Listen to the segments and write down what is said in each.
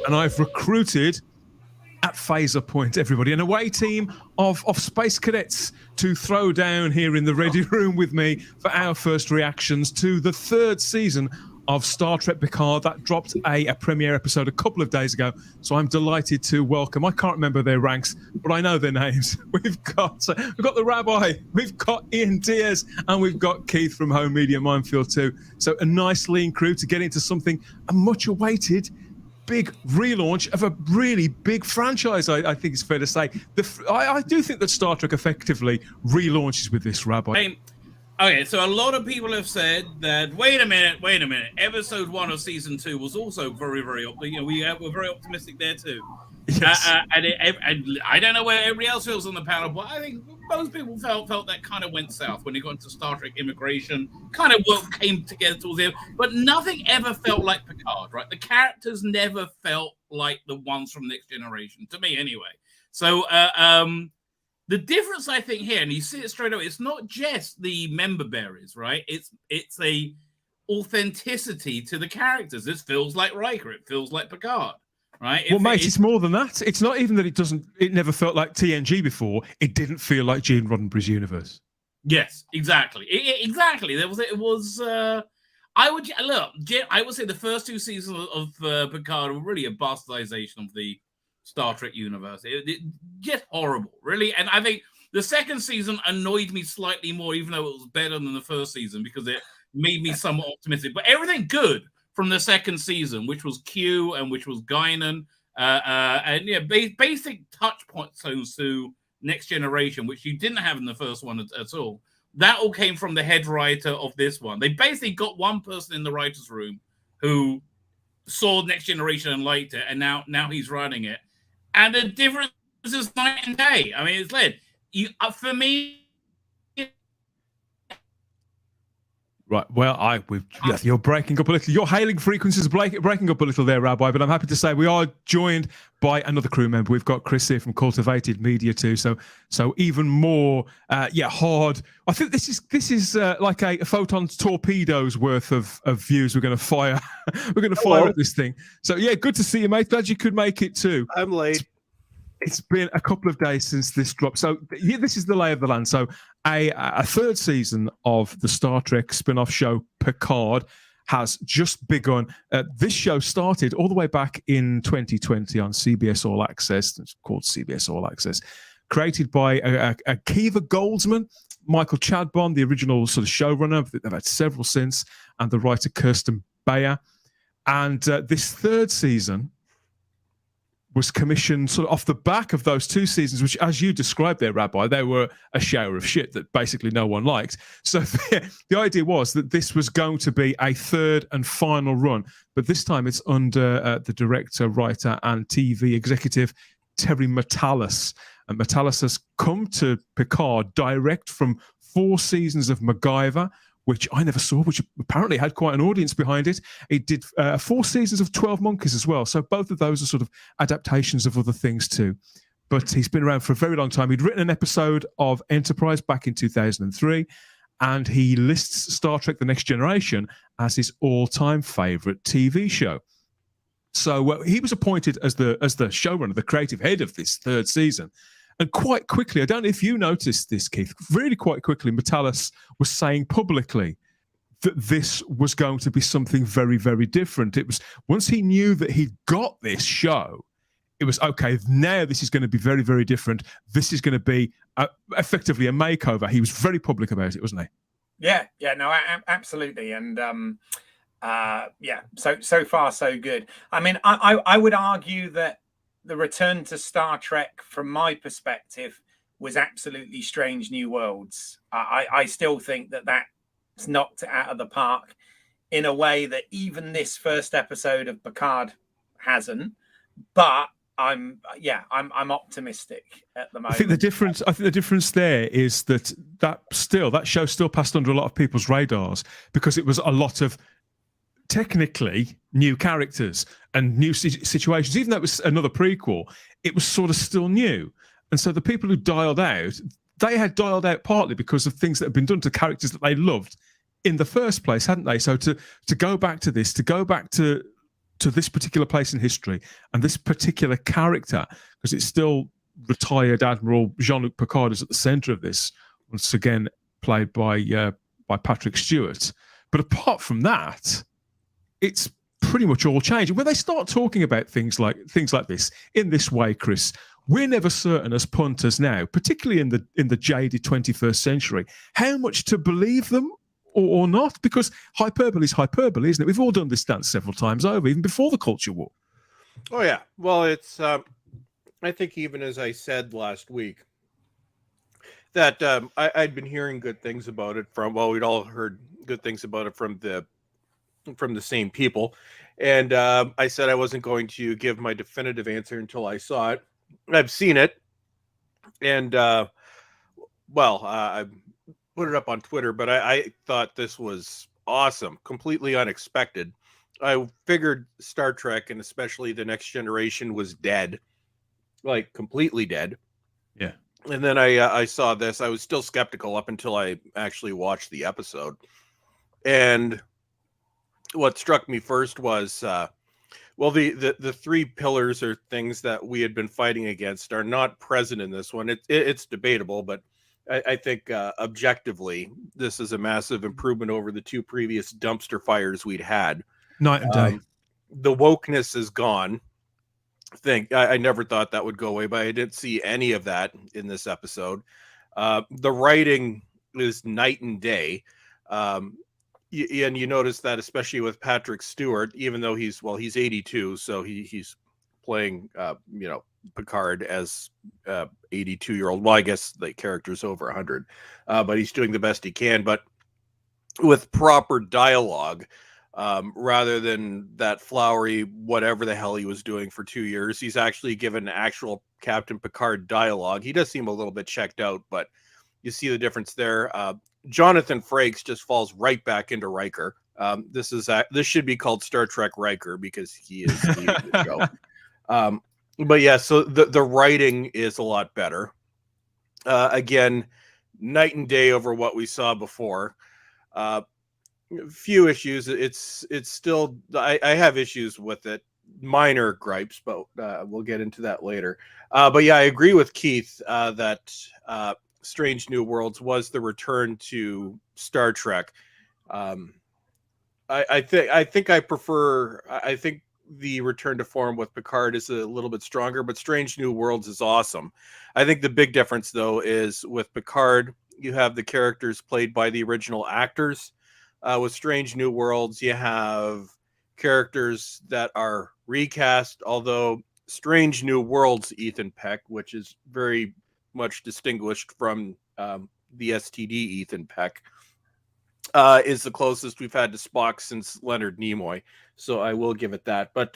and I've recruited at Phaser Point, everybody, an away team of space cadets to throw down here in the ready room with me for our first reactions to the third season of Star Trek Picard that dropped a premiere episode a couple of days ago. So I'm delighted to welcome, I can't remember their ranks, but I know their names. We've got the Rabbi, we've got Ian Diaz, and we've got Keith from Home Media Minefield too. So a nice lean crew to get into something, a much awaited big relaunch of a really big franchise, I think it's fair to say. I do think that Star Trek effectively relaunches with this, Rabbi. Okay, so a lot of people have said that, wait a minute, episode 1 of season 2 was also very, very, we're very optimistic there too. Yes. And I don't know where everybody else feels on the panel, but I think most people felt that kind of went south when it got into Star Trek Immigration. Kind of what came together towards the end, but nothing ever felt like Picard, right? The characters never felt like the ones from Next Generation, to me anyway. So the difference, I think, here, and you see it straight away, it's not just the member bearers, right? It's a authenticity to the characters. This feels like Riker. It feels like Picard. Right. Well, mate, it's more than that. It's not even that it never felt like TNG before. It didn't feel like Gene Roddenberry's universe. Yes, exactly. Exactly. I would say the first 2 seasons of Picard were really a bastardization of the Star Trek universe. It just horrible, really. And I think the second season annoyed me slightly more, even though it was better than the first season, because it made me somewhat optimistic. But everything good from the second season, which was Q and which was Guinan, and basic touch points to Next Generation, which you didn't have in the first one at all. That all came from the head writer of this one. They basically got one person in the writers' room who saw Next Generation and liked it, and now he's running it. And the difference is night and day. I mean, it's led for me. Right. Well, you're breaking up a little. Your hailing frequencies are breaking up a little there, Rabbi. But I'm happy to say we are joined by another crew member. We've got Chris here from Cultivated Media too. So even more, hard. I think this is like a photon's torpedoes worth of views. We're going to fire. We're going to fire at this thing. So yeah, good to see you, mate. Glad you could make it too. I'm late. It's been a couple of days since this dropped. So this is the lay of the land. So a third season of the Star Trek spin-off show Picard has just begun. This show started all the way back in 2020 on CBS All Access. It's called CBS All Access. Created by Akiva Goldsman, Michael Chadbourne, the original sort of showrunner. They've had several since, and the writer Kirsten Bayer. And this third season was commissioned sort of off the back of those 2 seasons, which, as you described there, Rabbi, they were a shower of shit that basically no one liked. So the idea was that this was going to be a third and final run, but this time it's under the director, writer, and TV executive, Terry Matalas. And Matalas has come to Picard direct from 4 seasons of MacGyver, which I never saw, which apparently had quite an audience behind it. It did 4 seasons of 12 Monkeys as well. So both of those are sort of adaptations of other things too. But he's been around for a very long time. He'd written an episode of Enterprise back in 2003, and he lists Star Trek The Next Generation as his all-time favorite TV show. So he was appointed as the showrunner, the creative head of this third season. And quite quickly, I don't know if you noticed this, Keith, really quite quickly, Matalas was saying publicly that this was going to be something very, very different. It was, once he knew that he'd got this show, it was, okay, now this is going to be very, very different. This is going to be effectively a makeover. He was very public about it, wasn't he? Yeah, no, absolutely. And so far, so good. I mean, I would argue that the return to Star Trek, from my perspective, was absolutely Strange New Worlds. I still think that's knocked it out of the park in a way that even this first episode of Picard hasn't. But I'm optimistic at the moment. I think the difference there is that show still passed under a lot of people's radars because it was a lot of technically new characters and new situations. Even though it was another prequel, it was sort of still new. And so the people who dialed out, they had dialed out partly because of things that had been done to characters that they loved in the first place, hadn't they? So to go back to this, to go back to to this particular place in history and this particular character, because it's still retired Admiral Jean-Luc Picard is at the center of this, once again played by Patrick Stewart. But apart from that, it's pretty much all changed. When they start talking about things like this in this way, Chris, we're never certain as punters now, particularly in the jaded 21st century, how much to believe them or not, because hyperbole is hyperbole, isn't it? We've all done this dance several times over, even before the culture war. Oh yeah, well, it's I think even as I said last week that I'd been hearing good things about it from, well, we'd all heard good things about it from the same people, and I said I wasn't going to give my definitive answer until I saw it. I've seen it, and I put it up on Twitter, but I thought this was awesome, completely unexpected. I figured Star Trek, and especially The Next Generation, was dead, like completely dead. Yeah. And then I saw this. I was still skeptical up until I actually watched the episode. And what struck me first was, the three pillars or things that we had been fighting against are not present in this one. It's debatable, but I think objectively, this is a massive improvement over the two previous dumpster fires we'd had. Night and day. The wokeness is gone. I never thought that would go away, but I didn't see any of that in this episode. The writing is night and day. And you notice that especially with Patrick Stewart, even though he's 82, so he's playing Picard as 82-year-old. Well, I guess the character's over 100, but he's doing the best he can. But with proper dialogue, rather than that flowery whatever the hell he was doing for 2 years, he's actually given actual Captain Picard dialogue. He does seem a little bit checked out, but you see the difference there. Jonathan Frakes just falls right back into Riker. This should be called Star Trek Riker because he is the show. But yeah, so the writing is a lot better. Again, night and day over what we saw before. Few issues. It's still, I have issues with it, minor gripes, but we'll get into that later. But yeah, I agree with Keith that Strange New Worlds was the return to Star Trek. I think the return to form with Picard is a little bit stronger, but Strange New Worlds is awesome. I think the big difference though is with Picard, you have the characters played by the original actors. With Strange New Worlds, you have characters that are recast, although Strange New Worlds Ethan Peck, which is very much distinguished from the STD Ethan Peck, is the closest we've had to Spock since Leonard Nimoy. So I will give it that. But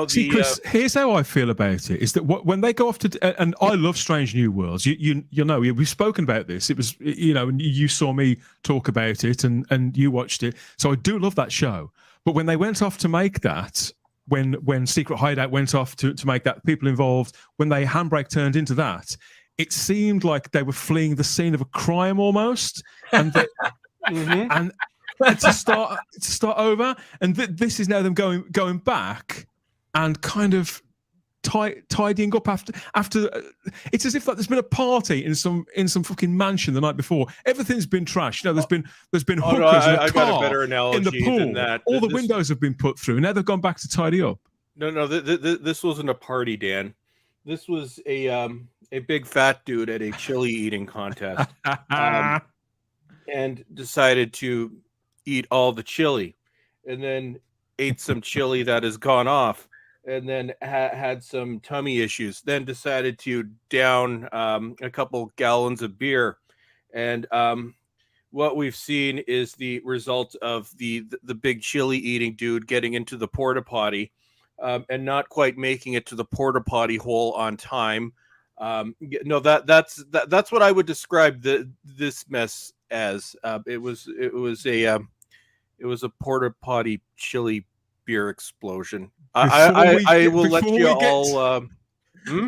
See, Chris, here's how I feel about it: is that when they go off to, and I love Strange New Worlds. You know, we've spoken about this. It was, and you saw me talk about it, and you watched it. So I do love that show. But when they went off to make that, when Secret Hideout went off to make that, people involved, when they Handbrake turned into that, it seemed like they were fleeing the scene of a crime almost, and and to start over, and this is now them going back and kind of tidying up after. It's as if there's been a party in some fucking mansion the night before. Everything's been trashed. There's been hookers in a car, got a better analogy in the pool. Than that. All the windows have been put through. Now they've gone back to tidy up. No, this wasn't a party, Dan. This was a big fat dude at a chili eating contest, and decided to eat all the chili, and then ate some chili that has gone off, and then had some tummy issues. Then decided to down a couple gallons of beer, and what we've seen is the result of the big chili eating dude getting into the porta potty. And not quite making it to the porta potty hole on time. That's what I would describe this mess as. It was a porta potty chili beer explosion. I will let you all.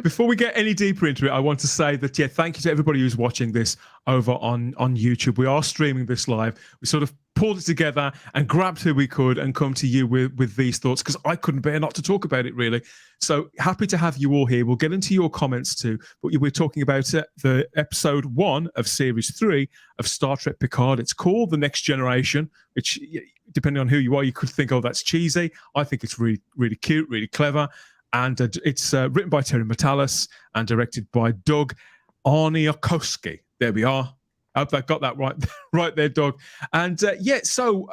Before we get any deeper into it, I want to say that thank you to everybody who's watching this over on YouTube. We are streaming this live. We sort of pulled it together and grabbed who we could and come to you with these thoughts, because I couldn't bear not to talk about it, really. So happy to have you all here. We'll get into your comments too, but we're talking about the episode 1 of series 3 of Star Trek Picard. It's called The Next Generation, which, depending on who you are, you could think, oh, that's cheesy. I think it's really, really cute, really clever. And it's written by Terry Matalas and directed by Doug Arniakowski. There we are. I hope I got that right there, Doug. And so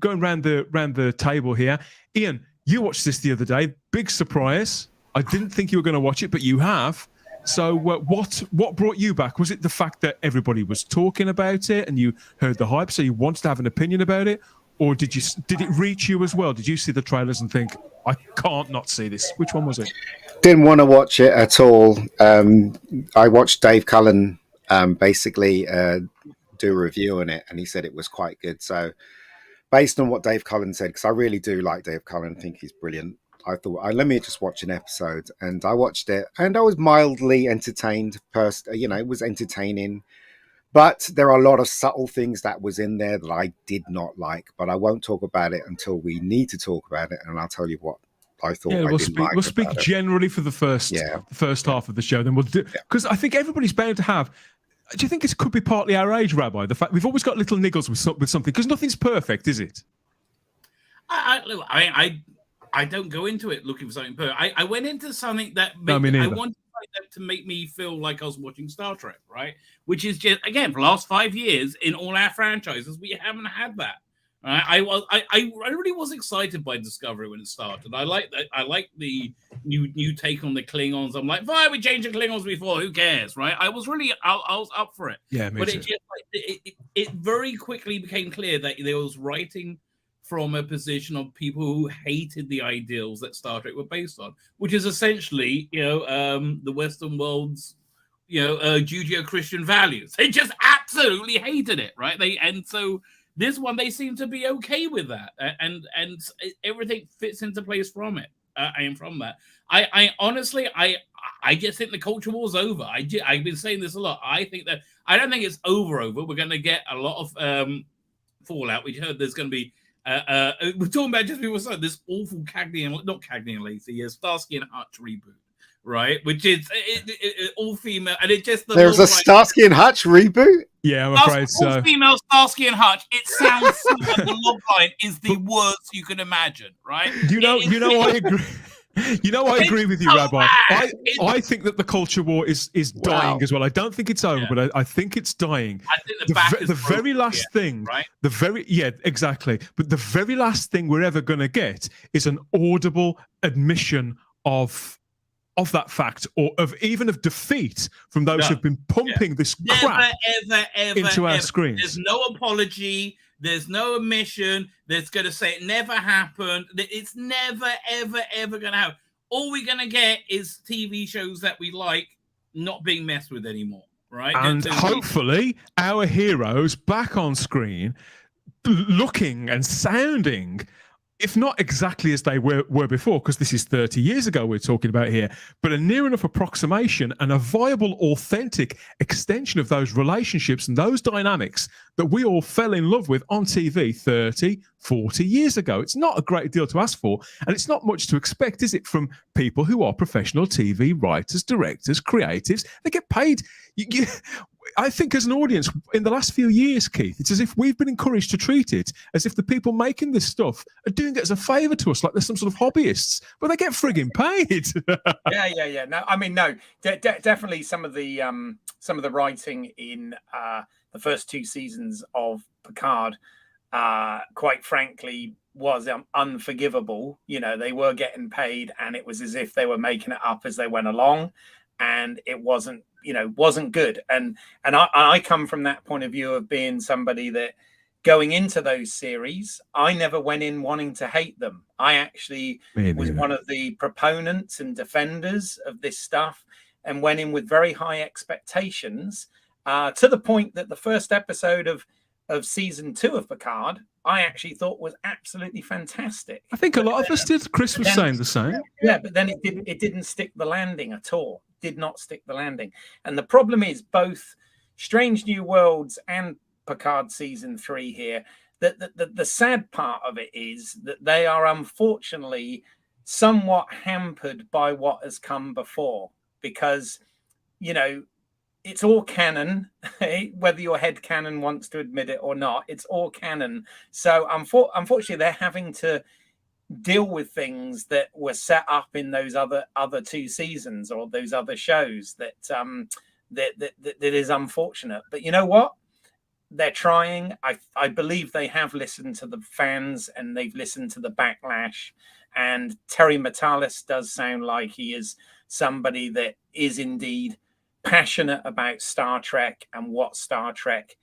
going round the table here, Ian, you watched this the other day. Big surprise. I didn't think you were going to watch it, but you have. So what brought you back? Was it the fact that everybody was talking about it and you heard the hype, so you wanted to have an opinion about it? Or did it reach you as well? Did you see the trailers and think, I can't not see this? Which one was it? Didn't want to watch it at all. I watched Dave Cullen basically do a review on it, and he said it was quite good. So based on what Dave Cullen said, because I really do like Dave Cullen, I think he's brilliant, I thought, let me just watch an episode. And I watched it, and I was mildly entertained. It was entertaining. But there are a lot of subtle things that was in there that I did not like. But I won't talk about it until we need to talk about it, and I'll tell you what I thought. We'll speak generally for the first half of the show. Then we'll do, because I think everybody's bound to have. Do you think it could be partly our age, Rabbi? The fact we've always got little niggles with something, because nothing's perfect, is it? I don't go into it looking for something perfect. I went into something that I wanted that to make me feel like I was watching Star Trek, right? Which is just, again, for the last 5 years in all our franchises, we haven't had that. Right? I really was excited by Discovery when it started. I like the new take on the Klingons. I'm like, why are we changing Klingons before? Who cares, right? I was up for it. Yeah, but too. It very quickly became clear that there was writing from a position of people who hated the ideals that Star Trek were based on, which is essentially, the Western world's, Judeo-Christian values. They just absolutely hated it, right? So this one, they seem to be okay with that, and everything fits into place from it. And from that, I honestly, I just think the culture war's over. I've been saying this a lot. I don't think it's over. We're going to get a lot of fallout. We heard there's going to be. We're talking about just before this awful not Cagney and Lacey, Starsky and Hutch reboot, right? Which is all female, and it just there's a Starsky and Hutch reboot. Yeah, I'm afraid so. All female Starsky and Hutch. It sounds like the log line is the worst you can imagine, right? I agree. I agree with you, Rabbi. I think that the culture war is dying as well. I don't think it's over, but I think it's dying. I think the very last thing, right? Exactly. But the very last thing we're ever going to get is an audible admission of that fact, or of defeat from those who've been pumping this crap into our screens. There's no apology. There's no admission that's going to say it never happened. It's never, ever, ever going to happen. All we're going to get is TV shows that we like not being messed with anymore, right? And hopefully our heroes back on screen looking and sounding, if not exactly as they were before, because this is 30 years ago we're talking about here, but a near enough approximation and a viable, authentic extension of those relationships and those dynamics that we all fell in love with on TV 30, 40 years ago. It's not a great deal to ask for, and it's not much to expect, is it, from people who are professional TV writers, directors, creatives. They get paid. I think as an audience in the last few years, Keith, it's as if we've been encouraged to treat it as if the people making this stuff are doing it as a favor to us, like they're some sort of hobbyists, but they get frigging paid. Yeah. No, I mean, no, definitely some of the writing in the first 2 seasons of Picard, quite frankly, was unforgivable. They were getting paid, and it was as if they were making it up as they went along, and it wasn't good. And I come from that point of view of being somebody that, going into those series, I never went in wanting to hate them. I actually was one of the proponents and defenders of this stuff, and went in with very high expectations, to the point that the first episode of season 2 of Picard, I actually thought was absolutely fantastic. I think a lot of us did. Chris was saying the same. Yeah, but then it didn't stick the landing at all. Did not stick the landing. And the problem is both Strange New Worlds and Picard season 3 here, the sad part of it is that they are unfortunately somewhat hampered by what has come before, because, you know, it's all canon, whether your head canon wants to admit it or not. It's all canon. So unfortunately, they're having to deal with things that were set up in those other 2 seasons or those other shows that is unfortunate. But you know what? They're trying. I believe they have listened to the fans and they've listened to the backlash. And Terry Matalas does sound like he is somebody that is indeed passionate about Star Trek and what Star Trek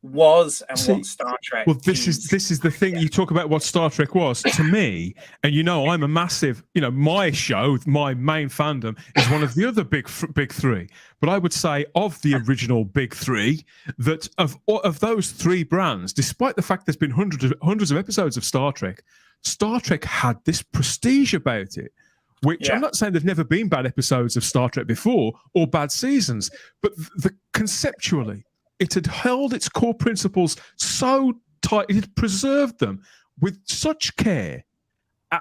was and what Star Trek this is the thing. You talk about what Star Trek was to me, and you know I'm a massive, you know, my show, my main fandom is one of the other big three, but I would say of the original big three, that of those 3 brands, despite the fact there's been hundreds of episodes of Star Trek had this prestige about it, which I'm not saying there've never been bad episodes of Star Trek before or bad seasons, but conceptually, it had held its core principles so tight, it had preserved them with such care.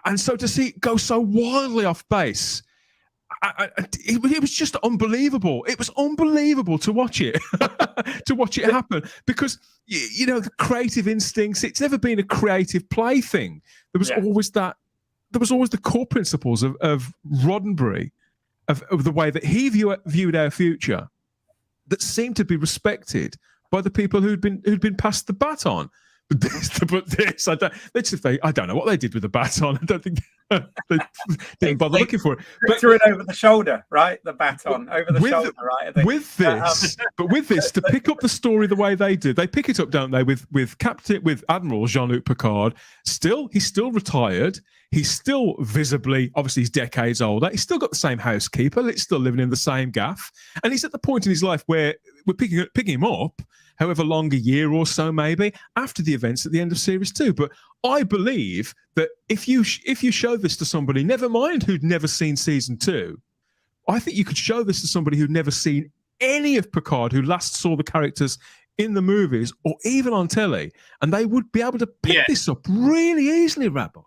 And so to see it go so wildly off base, it was just unbelievable. It was unbelievable to watch it, to watch it happen, because, you know, the creative instincts, it's never been a creative play thing. There was always the core principles of Roddenberry, of the way that he viewed our future, that seemed to be respected by the people who'd been passed the baton. But this, I don't know what they did with the baton. I don't think they didn't bother looking for it. But threw it over the shoulder, right? The baton over the shoulder, right? I think. With this, to pick up the story the way they do, they pick it up, don't they? With Admiral Jean-Luc Picard. He's still retired. He's still visibly, obviously, he's decades older. He's still got the same housekeeper. He's still living in the same gaff, and he's at the point in his life where we're picking him up, however long, a year or so maybe, after the events at the end of Series 2. But I believe that if you show this to somebody, never mind who'd never seen Season 2, I think you could show this to somebody who'd never seen any of Picard, who last saw the characters in the movies or even on telly, and they would be able to pick this up really easily, Rabbi.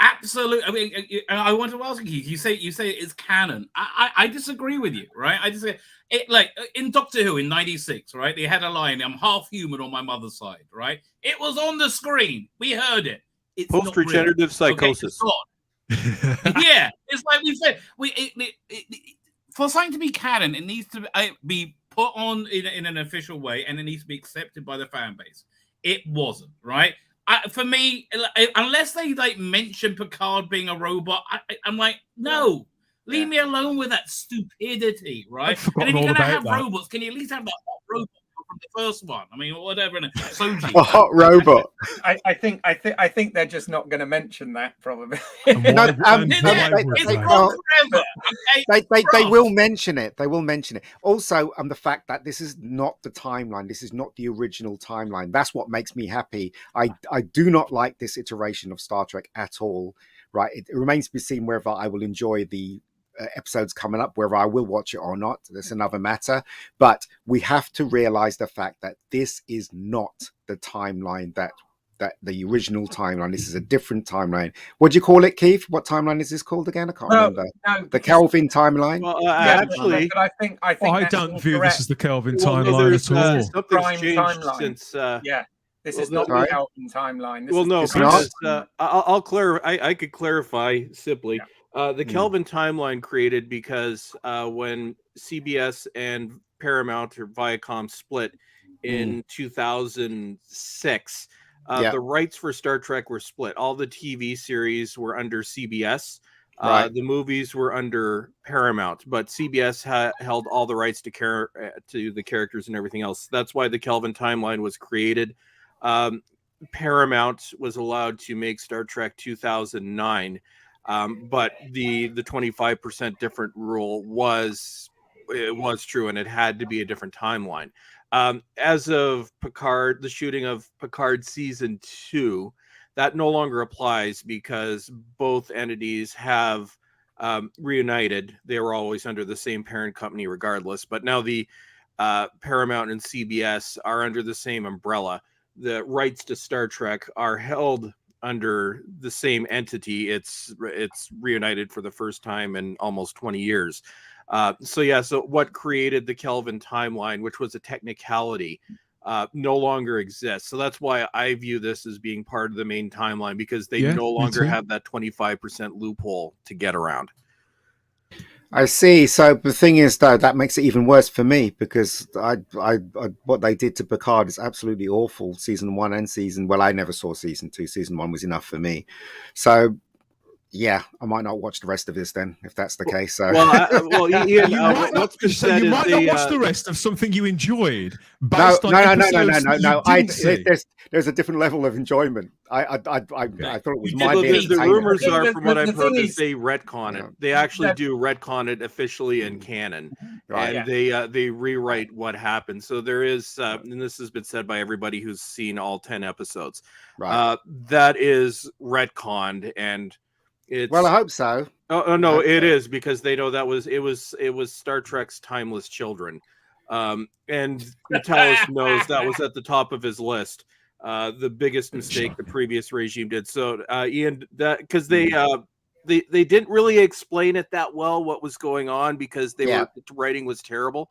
Absolutely. I mean, I want to ask you. You say it's canon. I disagree with you, right? I disagree. Like in Doctor Who in '96, right? They had a line, "I'm half human on my mother's side," right? It was on the screen. We heard it. It's post-regenerative psychosis. Okay, yeah, it's like we said. For something to be canon, it needs to be put on in an official way, and it needs to be accepted by the fan base. It wasn't, right? For me, unless they like mention Picard being a robot, I'm like, no, leave me alone with that stupidity, right? And if you're gonna have robots, can you at least have that hot robot from the first one? I mean, whatever. A hot robot. I think they're just not going to mention that probably. They will mention it. They will mention it. Also, the fact that this is not the timeline. This is not the original timeline. That's what makes me happy. I do not like this iteration of Star Trek at all. Right. It remains to be seen whether I will enjoy the episodes coming up, whether I will watch it or not. That's another matter. But we have to realize the fact that this is not the timeline that the original timeline. This is a different timeline. What do you call it, Keith? What timeline is this called again? I can't remember. No, the Kelvin timeline. Well, actually, but I don't view this as the Kelvin timeline at all. Something's changed timeline. Since. This is not the Kelvin timeline. I'll clarify. I could clarify simply. Yeah. The Kelvin timeline created because when CBS and Paramount or Viacom split in 2006, the rights for Star Trek were split. All the TV series were under CBS. The movies were under Paramount, but CBS held all the rights to the characters and everything else. That's why the Kelvin timeline was created. Paramount was allowed to make Star Trek 2009. But the 25% different rule was true, and it had to be a different timeline. As of Picard, the shooting of Picard season 2, that no longer applies because both entities have reunited. They were always under the same parent company regardless, but now the Paramount and CBS are under the same umbrella. the rights to Star Trek are held under the same entity. It's reunited for the first time in almost 20 years. So what created the Kelvin timeline, which was a technicality, no longer exists. So that's why I view this as being part of the main timeline, because they no longer have that 25% loophole to get around. I see. So the thing is, though, that makes it even worse for me, because I what they did to Picard is absolutely awful. Season 1 and well, I never saw season 2. Season 1 was enough for me. So yeah, I might not watch the rest of this then, if that's the case. So Ian, you might not watch the rest of something you enjoyed. No. There's a different level of enjoyment. I thought it was the rumors are, from what I've heard, is they retcon it. They actually do retcon it officially in canon, and they rewrite what happened. So there is, and this has been said by everybody who's seen all 10 episodes. Right. That is retconned, and well, I hope so. Oh no, it is, because they know it was Star Trek's timeless children, and Natalis knows that was at the top of his list. The biggest mistake the previous regime did. So Ian, that because they didn't really explain it that well what was going on, because the writing was terrible.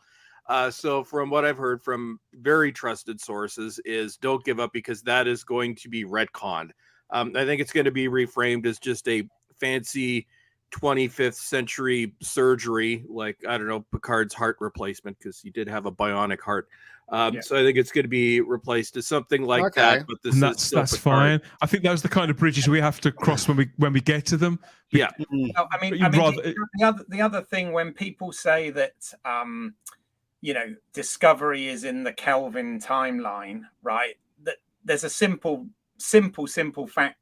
So from what I've heard from very trusted sources is don't give up, because that is going to be retconned. I think it's going to be reframed as just a fancy 25th century surgery, like, I don't know, Picard's heart replacement, because he did have a bionic heart. So I think it's going to be replaced as something like that. But that's fine. I think those are the kind of bridges we have to cross when we get to them. Yeah. No, the other thing, when people say that Discovery is in the Kelvin timeline, right? That there's a simple fact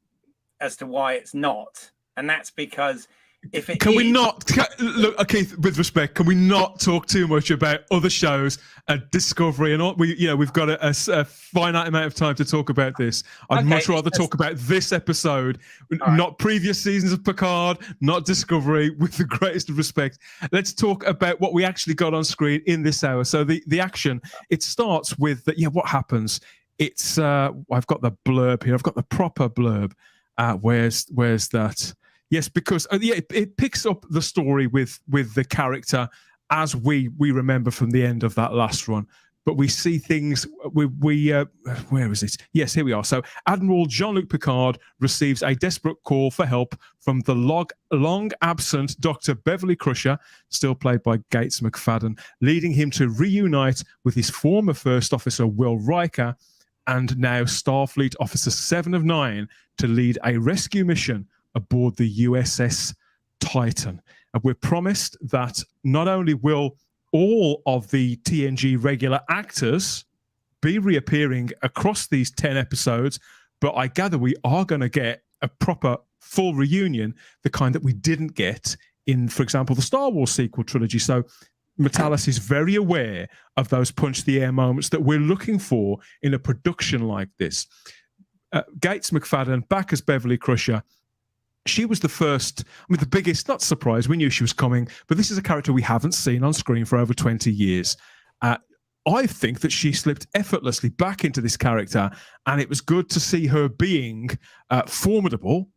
as to why it's not. And that's because if it look, okay, with respect, can we not talk too much about other shows and Discovery and all? We've got a finite amount of time to talk about this. I'd much rather talk about this episode, not previous seasons of Picard, not Discovery, with the greatest of respect. Let's talk about what we actually got on screen in this hour. So the action, it starts with what happens. It's I've got the blurb here. I've got the proper blurb. Where's that? Yes, because it picks up the story with the character as we remember from the end of that last run. But we see things. Where is it? Yes, here we are. So Admiral Jean-Luc Picard receives a desperate call for help from the long absent Dr. Beverly Crusher, still played by Gates McFadden, leading him to reunite with his former first officer Will Riker, and now Starfleet Officer 7 of 9, to lead a rescue mission aboard the USS Titan. And we're promised that not only will all of the TNG regular actors be reappearing across these 10 episodes, but I gather we are going to get a proper full reunion, the kind that we didn't get in, for example, the Star Wars sequel trilogy. So Natalis is very aware of those punch the air moments that we're looking for in a production like this. Gates McFadden, back as Beverly Crusher. She was the first, the biggest, not surprise, we knew she was coming, but this is a character we haven't seen on screen for over 20 years. I think that she slipped effortlessly back into this character, and it was good to see her being formidable,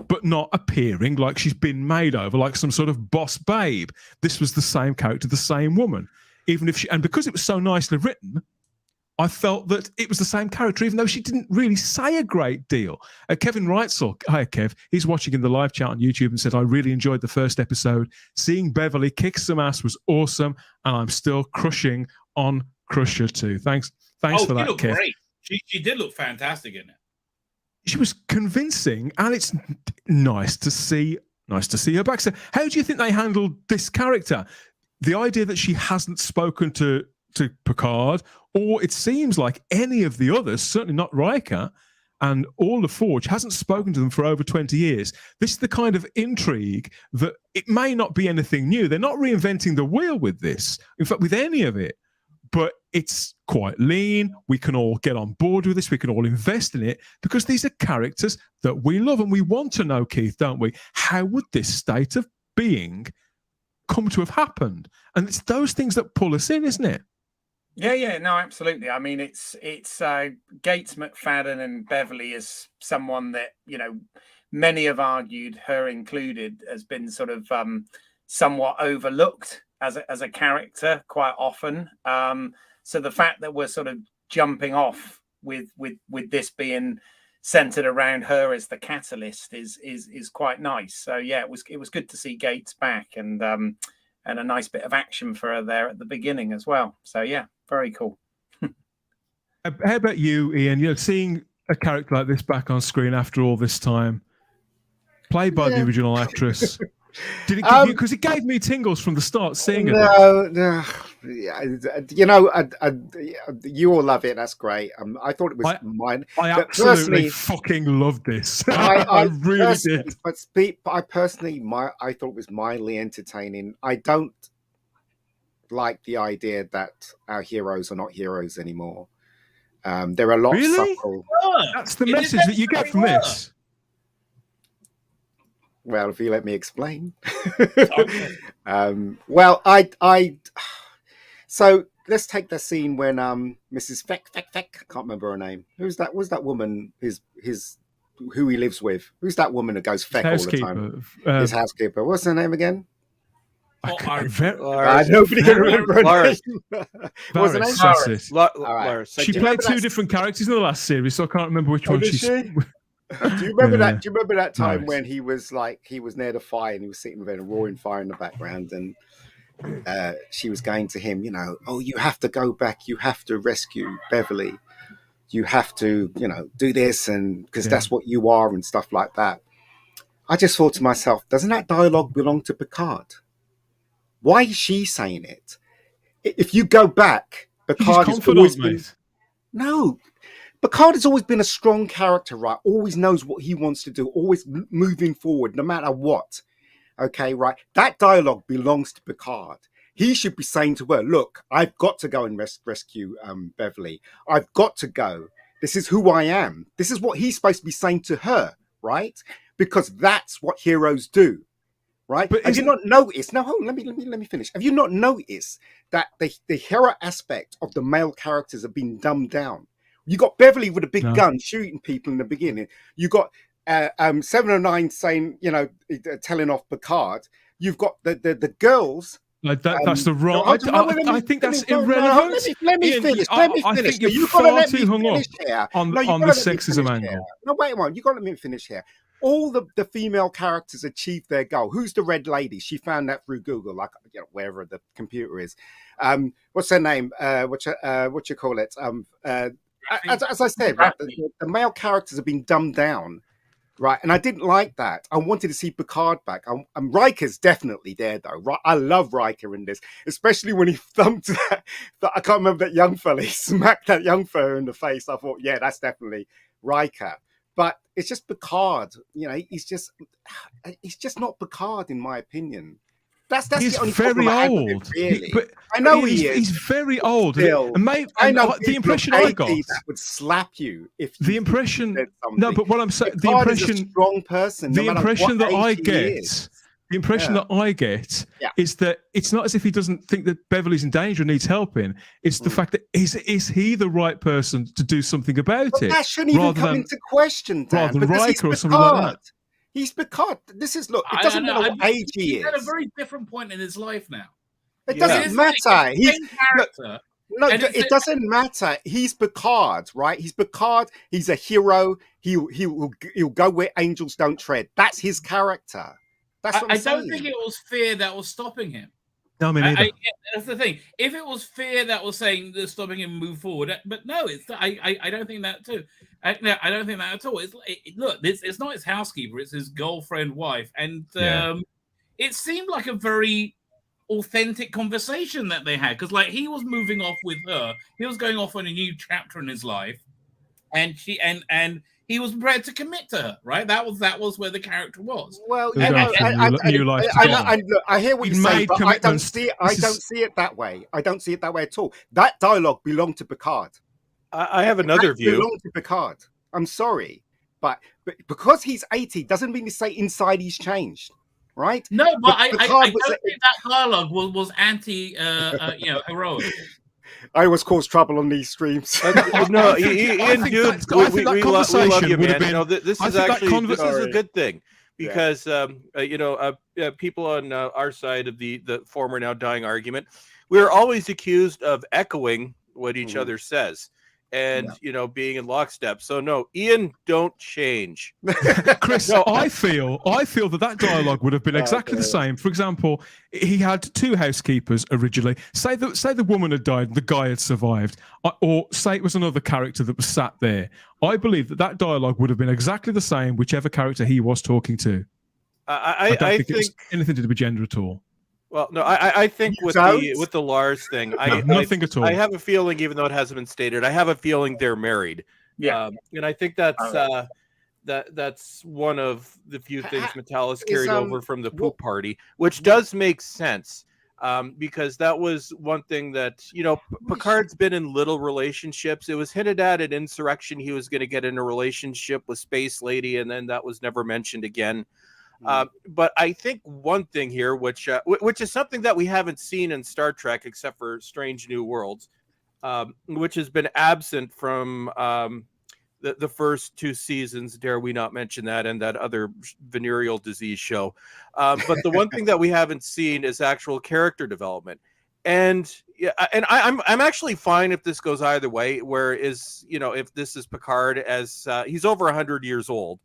but not appearing like she's been made over, like some sort of boss babe. This was the same character, the same woman. And because it was so nicely written, I felt that it was the same character, even though she didn't really say a great deal. Kevin Wrightsaw, hi Kev, he's watching in the live chat on YouTube and said, I really enjoyed the first episode. Seeing Beverly kick some ass was awesome, and I'm still crushing on Crusher too. Thanks for that, Kev. Great. She did look fantastic in it. She was convincing, and it's nice to see her back. So how do you think they handled this character? The idea that she hasn't spoken to Picard, or it seems like any of the others, certainly not Riker, and all the Forge hasn't spoken to them for over 20 years. This is the kind of intrigue that it may not be anything new. They're not reinventing the wheel with this, in fact, with any of it, but it's quite lean. We can all get on board with this. We can all invest in it because these are characters that we love, and we want to know, Keith, don't we? How would this state of being come to have happened? And it's those things that pull us in, isn't it? Yeah, no, absolutely. I mean, it's Gates, McFadden, and Beverly is someone that, you know, many have argued, her included, has been sort of somewhat overlooked as a character quite often. So the fact that we're sort of jumping off with this being centered around her as the catalyst is quite nice. So yeah, it was good to see Gates back, and a nice bit of action for her there at the beginning as well. So yeah, very cool. How about you, Ian? You know, seeing a character like this back on screen after all this time, played by the original actress. Did it give you? Because it gave me tingles from the start seeing it. No. You know, you all love it. That's great. I thought it was mine. I absolutely fucking loved this. I really did. But I personally, I thought it was mildly entertaining. I don't like the idea that our heroes are not heroes anymore. There are a lot of subtle. That's the message that you get from this. Well, if you let me explain. Okay. Well, so let's take the scene when Mrs. Feck, I can't remember her name. Who's that? Was that woman who he lives with? Who's that woman that goes Feck all the time? His housekeeper. What's her name again? Nobody can remember her name. What's her name? Laris. She played two different characters in the last series, so I can't remember which one she's. Do you remember that? Do you remember that time when he was near the fire and he was sitting there, a roaring fire in the background, and she was going to him, you know, oh, you have to go back, you have to rescue Beverly, you have to, you know, do this, and because that's what you are and stuff like that. I just thought to myself, doesn't that dialogue belong to Picard? Why is she saying it? If you go back, Picard has always been... No. Picard has always been a strong character, right? Always knows what he wants to do, always moving forward, no matter what. Okay, right? That dialogue belongs to Picard. He should be saying to her, look, I've got to go and rescue Beverly. I've got to go. This is who I am. This is what he's supposed to be saying to her, right? Because that's what heroes do, right? But have you not noticed? No, hold on, let me finish. Have you not noticed that the hero aspect of the male characters have been dumbed down? You got Beverly with a big gun shooting people in the beginning. You got 709 saying, you know, telling off Picard. You've got the girls. Like that's the wrong. I think that's irrelevant. Let me finish. I think you're far too hung up on the sexism angle. No, wait a moment. You got to let me finish here. All the female characters achieved their goal. Who's the red lady? She found that through Google, like, you know, wherever the computer is. What's her name? What you call it? As I said, right, the male characters have been dumbed down, right? And I didn't like that. I wanted to see Picard back. And Riker's definitely there, though. I love Riker in this, especially when he thumped that I can't remember that young fella. He smacked that young fella in the face. I thought, yeah, that's definitely Riker. But it's just Picard. You know, he's just not Picard, in my opinion. He's the only very old. Really. I know he's very old. Still, and I know the impression I got that would slap you if the impression. No, but what I'm saying, the impression, is a strong person. The impression that I get. The impression that I get is that it's not as if he doesn't think that Beverly's in danger and needs help in. It's the fact that is he the right person to do something about it? That shouldn't even come into question, Dan, rather than Riker or something like that. He's Picard. This is, look, it doesn't matter what age he is. He's at a very different point in his life now. It doesn't matter. It doesn't matter. He's Picard, right? He's Picard. He's a hero. He'll go where angels don't tread. That's his character. That's what I'm saying. I don't think it was fear that was stopping him. No, I mean, that's the thing. If it was fear that was saying that stopping him move forward, but no, it's I don't think that too. I don't think that at all. It's not his housekeeper; it's his girlfriend, wife, and it seemed like a very authentic conversation that they had because, like, he was moving off with her, he was going off on a new chapter in his life, and she and he was prepared to commit to her, right? That was where the character was. Well, I hear what you say, but I don't see it. I don't see it that way. I don't see it that way at all. That dialogue belonged to Picard. I have another view. Belonged to Picard. I'm sorry, but because he's 80 doesn't mean to say inside he's changed, right? No, but I don't think that dialogue was anti, heroic. I always cause trouble on these streams. No, I think Ian, that- dude, I think that we love conversation you, would have man. been- This I is think that actually this is a Sorry. good thing because people on our side of the former now dying argument, we're always accused of echoing what each other says and being in lockstep. So no, Ian, don't change. Chris, No, I feel that dialogue would have been exactly the same. For example, he had 2 housekeepers originally. Say the woman had died, the guy had survived, or say it was another character that was sat there. I believe that dialogue would have been exactly the same, whichever character he was talking to. I don't think it was think anything to do with gender at all. well, no, I think with the Lars thing, Nothing at all. I have a feeling, even though it hasn't been stated, I have a feeling they're married. Yeah. And I think that's one of the few things Metalis carried over from the poop party, which does make sense. Because that was one thing that, Picard's been in little relationships. It was hinted at Insurrection he was going to get in a relationship with Space Lady, and then that was never mentioned again. But I think one thing here, which is something that we haven't seen in Star Trek except for Strange New Worlds, which has been absent from the first 2 seasons, dare we not mention that, and that other venereal disease show. But the one thing that we haven't seen is actual character development. And I'm actually fine if this goes either way, if this is Picard as he's over 100 years old.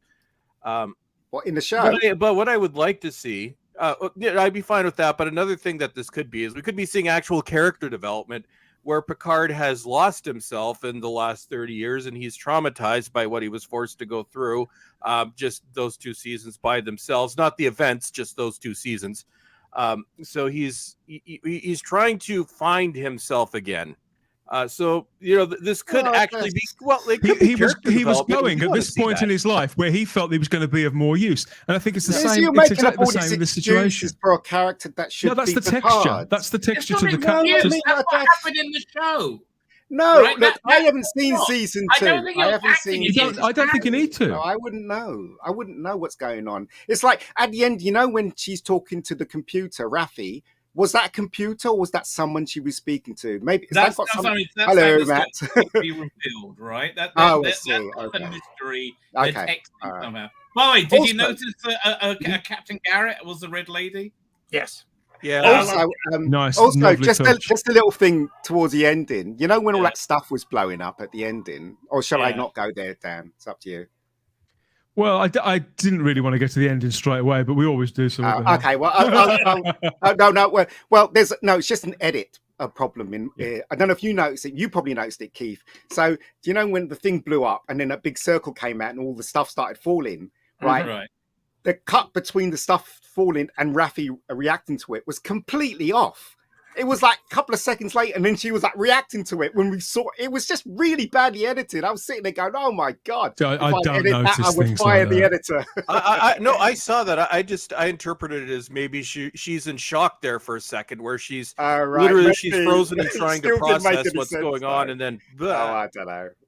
What, in the show? But what I would like to see, I'd be fine with that. But another thing that this could be is we could be seeing actual character development where Picard has lost himself in the last 30 years and he's traumatized by what he was forced to go through. Just those 2 seasons by themselves, not the events, just those 2 seasons. So he's trying to find himself again. So this could actually be he was going at this point in his life where he felt he was going to be of more use, and I think it's the same. You're It's making up exactly all the these same in this situation. excuses for a character that should No, that's be the texture. Picard. That's the texture It's to the not character. excuse. mean, That's what that's- happened in the show. No, Right, look, that- I haven't seen not. season I 2. don't think I you're haven't acting seen. against I don't think you need to. No, I wouldn't know. I wouldn't know what's going on. It's like at the end, when she's talking to the computer, Raffi, was that a computer or was that someone she was speaking to? Maybe That's got some... something that's Hello, how Matt. it's got to be revealed, right? I That's see. a Okay. mystery. Okay. They're texting All right. somehow. By the way, did you Also- notice Captain Garrett was the Red Lady? Yes. Yeah. Also, Nice, also lovely just touch. a little thing towards the ending. When all Yeah. that stuff was blowing up at the ending, or shall I Yeah. not go there, Dan? It's up to you. Well, I didn't really want to get to the ending straight away, but we always do. So what the hell. Okay, well, no. Well, it's just an edit. A problem in. I don't know if you noticed it. You probably noticed it, Keith. So, when the thing blew up and then a big circle came out and all the stuff started falling, right? Right. The cut between the stuff falling and Raffi reacting to it was completely off. It was like a couple of seconds later, and then she was like reacting to it when we saw it. Was just really badly edited. I was sitting there going, "Oh my god!" I don't edit notice I would things fire like the that. editor. No, I saw that. I interpreted it as maybe she's in shock there for a second, where she's Right, literally maybe. she's frozen and trying to Still didn't make process any what's sense, going on, though. and then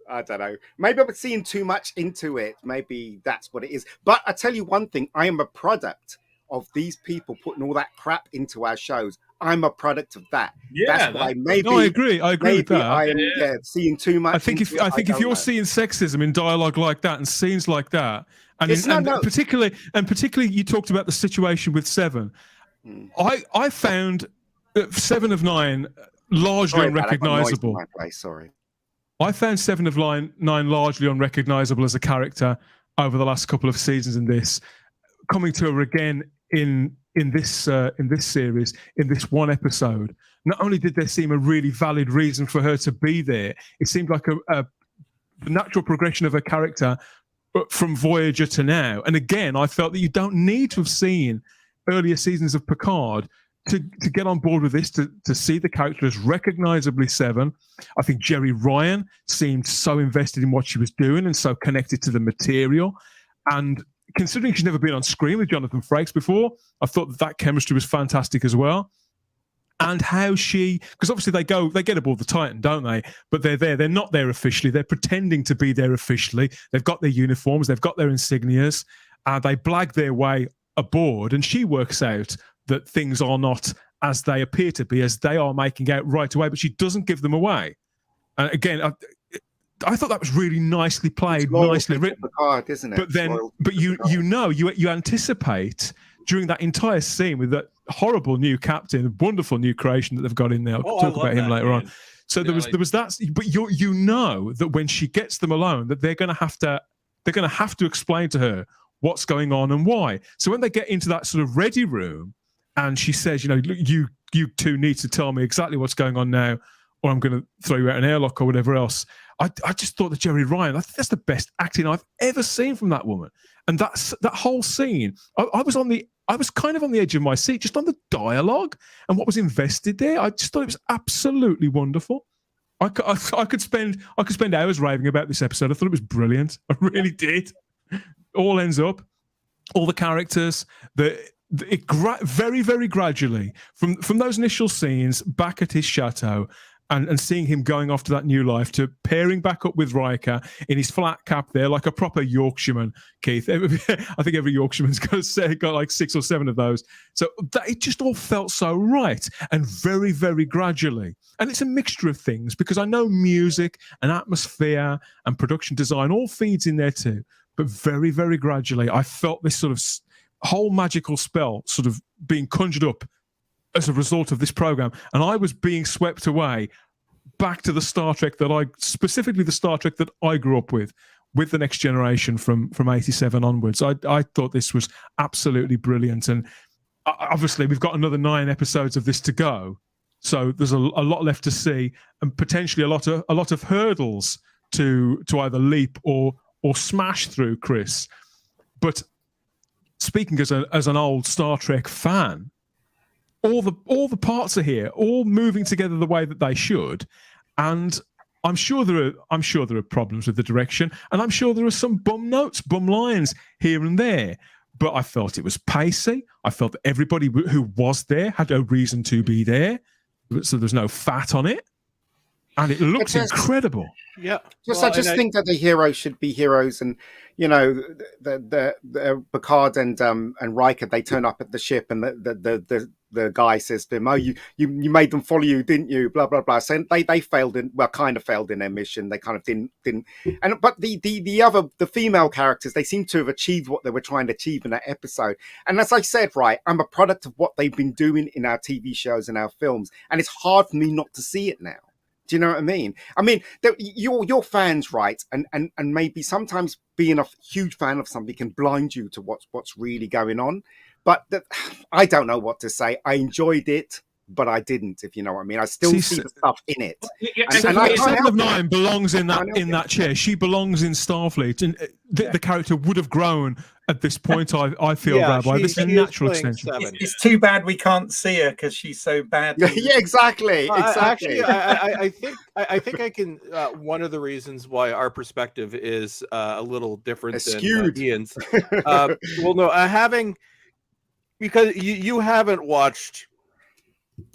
I don't know. Maybe I'm seeing too much into it. Maybe that's what it is. But I tell you one thing: I am a product of these people putting all that crap into our shows. I'm a product of that. Yeah, That's why maybe. No, I agree with Maybe that. I am seeing too much. I think if you're seeing sexism in dialogue like that and scenes like that, particularly you talked about the situation with Seven. I found 7 of 9 largely unrecognizable. Sorry. I found 7 of 9 largely unrecognizable as a character over the last couple of seasons in this. Coming to her again in this series, in this one episode, not only did there seem a really valid reason for her to be there, it seemed like a natural progression of her character from Voyager to now. And again, I felt that you don't need to have seen earlier seasons of Picard to get on board with this, to see the character as recognizably Seven. I think Jerry Ryan seemed so invested in what she was doing and so connected to the material. And considering she's never been on screen with Jonathan Frakes before, I thought that chemistry was fantastic as well. And how because obviously they get aboard the Titan, don't they? But they're not there officially. They're pretending to be there officially. They've got their uniforms, they've got their insignias, they blag their way aboard, and she works out that things are not as they appear to be, as they are making out right away, but she doesn't give them away. And again, I thought that was really nicely played, nicely written. PICARD, isn't it? But then, you anticipate during that entire scene with that horrible new captain, wonderful new creation that they've got in there. I'll talk about him later on. So there was that, but you know that when she gets them alone, that they're going to have to explain to her what's going on and why. So when they get into that sort of ready room, and she says, look, you two need to tell me exactly what's going on now, or I'm going to throw you out an airlock or whatever else. I just thought that Jerry Ryan, I think that's the best acting I've ever seen from that woman. And that whole scene, I was kind of on the edge of my seat, just on the dialogue and what was invested there. I just thought it was absolutely wonderful. I could spend hours raving about this episode. I thought it was brilliant. I really did. All ends up, all the characters, very, very gradually from those initial scenes back at his chateau. And seeing him going off to that new life, to pairing back up with Riker in his flat cap there, like a proper Yorkshireman, Keith. I think every Yorkshireman's got like 6 or 7 of those. So it just all felt so right, and very, very gradually. And it's a mixture of things, because I know music and atmosphere and production design all feeds in there too. But very, very gradually, I felt this sort of whole magical spell sort of being conjured up as a result of this program, and I was being swept away back to the Star Trek specifically the Star Trek that I grew up with The Next Generation from 87 onwards. I thought this was absolutely brilliant, and obviously we've got another 9 episodes of this to go, so there's a lot left to see, and potentially a lot of hurdles to either leap or smash through, Chris. But speaking as an old Star Trek fan, all the parts are here, all moving together the way that they should, and I'm sure there are problems with the direction, and I'm sure there are some bum lines here and there. But I felt it was pacey. I felt that everybody who was there had a reason to be there, so there's no fat on it, and it looks incredible. Yeah, I just think that the heroes should be heroes, and the Picard and Riker, they turn up at the ship, and the guy says to him, "Oh, you made them follow you, didn't you?" Blah blah blah. So they kind of failed in their mission. They kind of didn't. But the female characters, they seem to have achieved what they were trying to achieve in that episode. And as I said, right, I'm a product of what they've been doing in our TV shows and our films, and it's hard for me not to see it now. Do you know what I mean? I mean, you're fans, right? And maybe sometimes being a huge fan of something can blind you to what's really going on. But I don't know what to say. I enjoyed it, but I didn't, if you know what I mean. I still see the stuff in it. Yeah, and 7 of 9 belongs in that chair. She belongs in Starfleet, and the character would have grown at this point. I feel, Rabbi. This is a natural extension. It's too bad we can't see her because she's so bad. Yeah, exactly. Actually, I think I can. One of the reasons why our perspective is a little different than Ian's. Well, no, because you haven't watched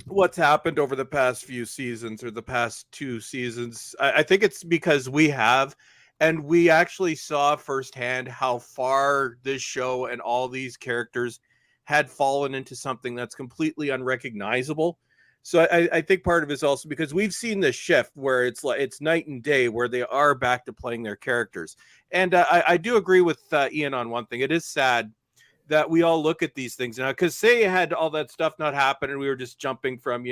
what's happened over the past few seasons or the past 2 seasons. I think it's because we have, and we actually saw firsthand how far this show and all these characters had fallen into something that's completely unrecognizable. So I think part of it is also because we've seen this shift where it's night and day, where they are back to playing their characters. And I do agree with Ian on one thing. It is sad that we all look at these things now, because say had all that stuff not happened and we were just jumping from,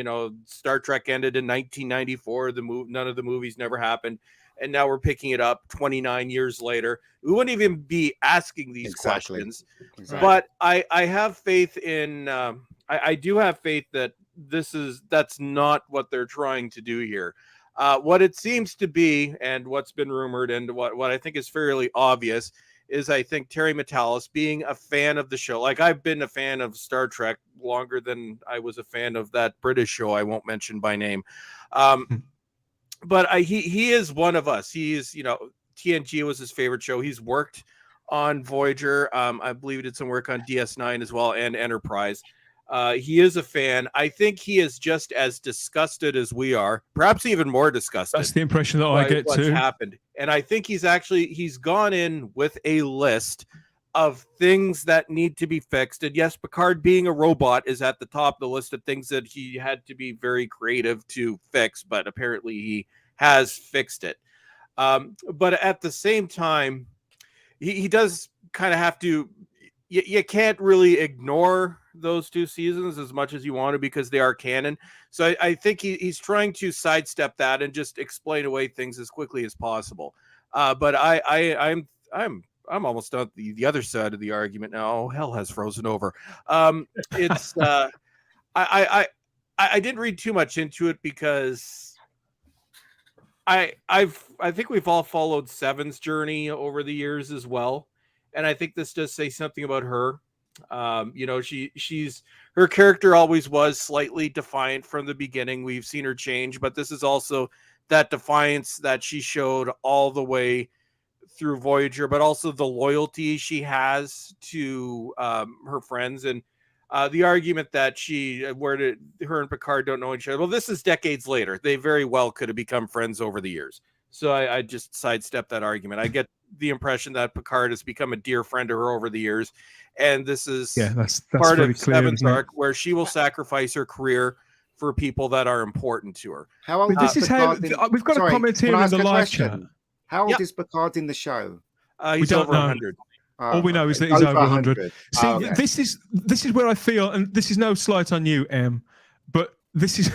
Star Trek ended in 1994, none of the movies never happened, and now we're picking it up 29 years later, we wouldn't even be asking these questions. Exactly. But I have faith in I do have faith that that's not what they're trying to do here. What it seems to be, and what's been rumored, and what I think is fairly obvious, is I think Terry Matalas being a fan of the show. Like, I've been a fan of Star Trek longer than I was a fan of that British show I won't mention by name. But he is one of us. He's, TNG was his favorite show. He's worked on Voyager. I believe he did some work on DS9 as well, and Enterprise. He is a fan. I think he is just as disgusted as we are, perhaps even more disgusted. That's the impression that I get too. Happened. And I think he's gone in with a list of things that need to be fixed. And yes, Picard being a robot is at the top of the list of things that he had to be very creative to fix, but apparently he has fixed it. But at the same time, he does kind of have to, you can't really ignore those 2 seasons as much as you want to because they are canon. So I think he's trying to sidestep that and just explain away things as quickly as possible. But I'm almost on the other side of the argument now. Oh, hell has frozen over. It's I didn't read too much into it because I think we've all followed Seven's journey over the years as well, and I think this does say something about her. She's her character always was slightly defiant from the beginning. We've seen her change, but this is also that defiance that she showed all the way through Voyager, but also the loyalty she has to her friends, and the argument that her and Picard don't know each other. Well, this is decades later. They very well could have become friends over the years. So I just sidestepped that argument. I get the impression that Picard has become a dear friend to her over the years, and this is that's part very of clear, Seven's isn't it? arc where she will sacrifice her career for people that are important to her. How old But this is how we've got a comment here in the live chat. How old is Picard in the show? He's don't over know. 100. All we know is that he's over 100. See, okay. this is where I feel, and this is no slight on you, Em, but this is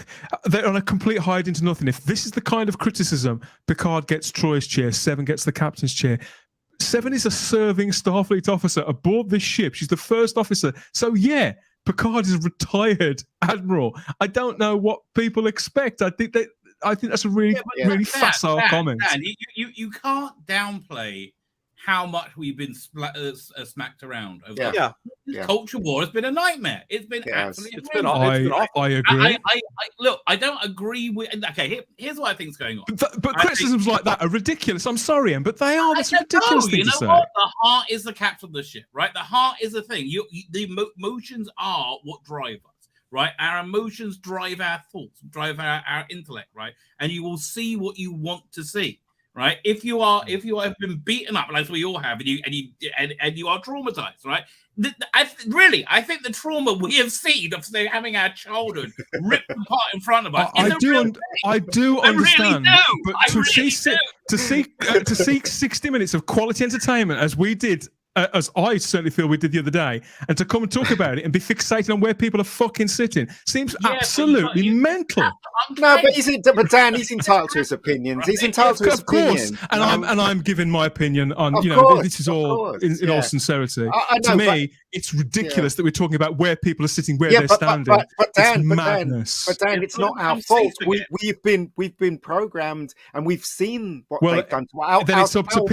they're on a complete hide into nothing. If this is the kind of criticism, Picard gets Troy's chair, Seven gets the captain's chair. Seven is a serving Starfleet officer aboard this ship. She's the first officer. So yeah, Picard is a retired admiral. I don't know what people expect. I think that's a really facile comment. Dan, you can't downplay how much we've been smacked around. Over Culture war has been a nightmare. It's been absolutely. I agree. Look, I don't agree with. Okay, here's what I think is going on. But criticisms like that are ridiculous. I'm sorry, Em, but they are. That's a ridiculous thing to say. What? The heart is the captain of the ship, right? The heart is the thing. The emotions are what drive us, right? Our emotions drive our thoughts, drive our intellect, right? And you will see what you want to see. Right, if you have been beaten up, like we all have, and you are traumatized, right? I think the trauma we have seen of having our childhood ripped apart in front of us. I do understand, but to seek 60 minutes of quality entertainment as we did. As I certainly feel we did the other day, and to come and talk about it and be fixated on where people are fucking sitting seems absolutely mental. But Dan, he's entitled to his opinions. He's entitled to his opinion. And I'm giving my opinion on. This is all in all sincerity. To me, it's ridiculous that we're talking about where people are sitting, where they're standing. But Dan, it's madness. But Dan, it's not our fault. We've been programmed, and we've seen what they've done. Then it's up to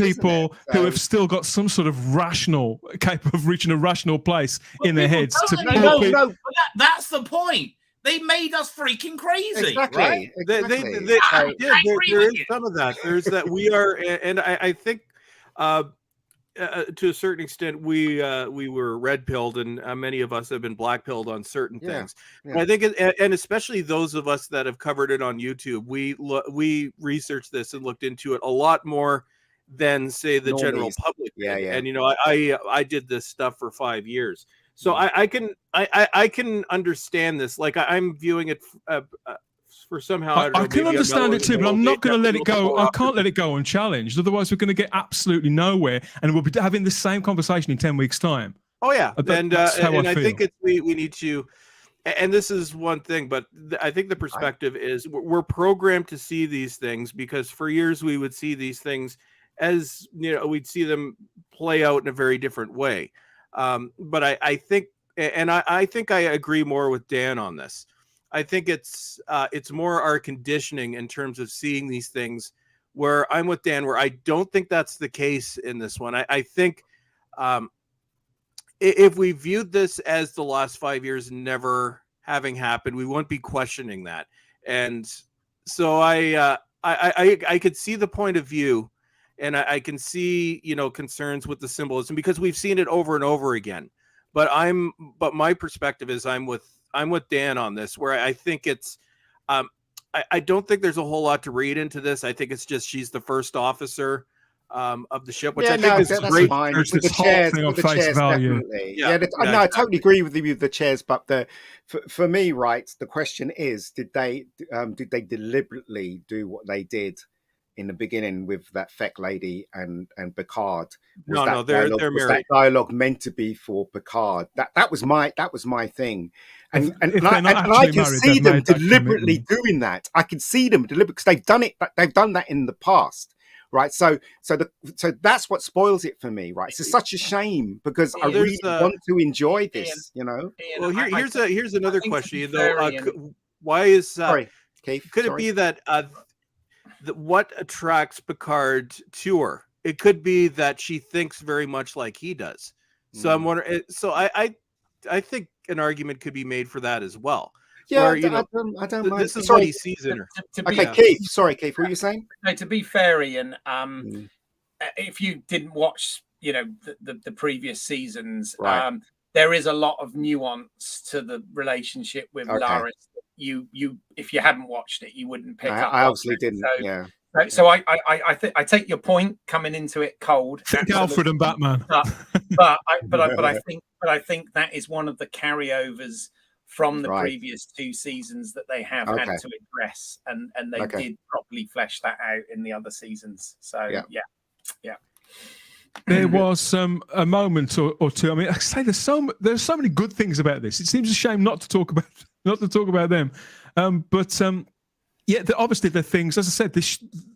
people. Who have still got some sort of capable of reaching a rational place in their heads. No, that's the point. They made us freaking crazy. Exactly. Right? Exactly. There is some of that. There's that we are, and I think to a certain extent we were red pilled, and many of us have been black pilled on certain things. Yeah. I think, and especially those of us that have covered it on YouTube, we researched this and looked into it a lot more than say the general public. And I did this stuff for 5 years, so I can understand this. Like I'm viewing it for somehow. I can understand it too, but I'm not going to let it go. I can't let it go unchallenged. Otherwise, we're going to get absolutely nowhere, and we'll be having the same conversation in 10 weeks' time. Oh yeah, and I think we need to. And this is one thing, but I think the perspective is we're programmed to see these things because for years we would see these things as we'd see them play out in a very different way. But I think, and I think I agree more with Dan on this. I think it's more our conditioning in terms of seeing these things. Where I'm with Dan, where I don't think that's the case in this one. I think if we viewed this as the last 5 years never having happened, we wouldn't be questioning that. And so I could see the point of view. And I can see, concerns with the symbolism because we've seen it over and over again. But my perspective is I'm with Dan on this, where I think it's, I don't think there's a whole lot to read into this. I think it's just she's the first officer. of the ship, which Yeah, I think is that's great. fine. There's With this the whole chairs, thing on with the face chairs, value. definitely. Yeah, Yeah, yeah, I exactly. totally agree with you with the chairs, but for me, right, the question is, did they deliberately do what they did in the beginning with that Feck lady and Picard? No, they're Was married. that dialogue meant to be for Picard? That was my thing. And If I they're not can actually see married, they've them made that deliberately commitment. doing that. I can see them deliberately because they've done it. They've done that in the past, right? So that's what spoils it for me, right? It's such a shame because I really want to enjoy this, you know. Well, here's another question, though. Ian, Why is Sorry, Keith. could it be that what attracts Picard to her? It could be that she thinks very much like he does. So I'm wondering. So I think an argument could be made for that as well. Yeah, where, I don't mind. This is what he sees in her. Okay, Keith. Sorry, Keith. What were you saying? No, to be fair, Ian, if you didn't watch, the previous seasons, Right. there is a lot of nuance to the relationship with Laris. You, if you hadn't watched it, you wouldn't pick up. I obviously didn't. So, yeah. So I take your point coming into it cold. Think Alfred and Batman. But I think that is one of the carryovers from the previous two seasons that they have had to address, and they did properly flesh that out in the other seasons. So yeah. There was a moment or two. I mean, I say there's so many good things about this. It seems a shame not to talk about them. Yeah, obviously the things. As I said,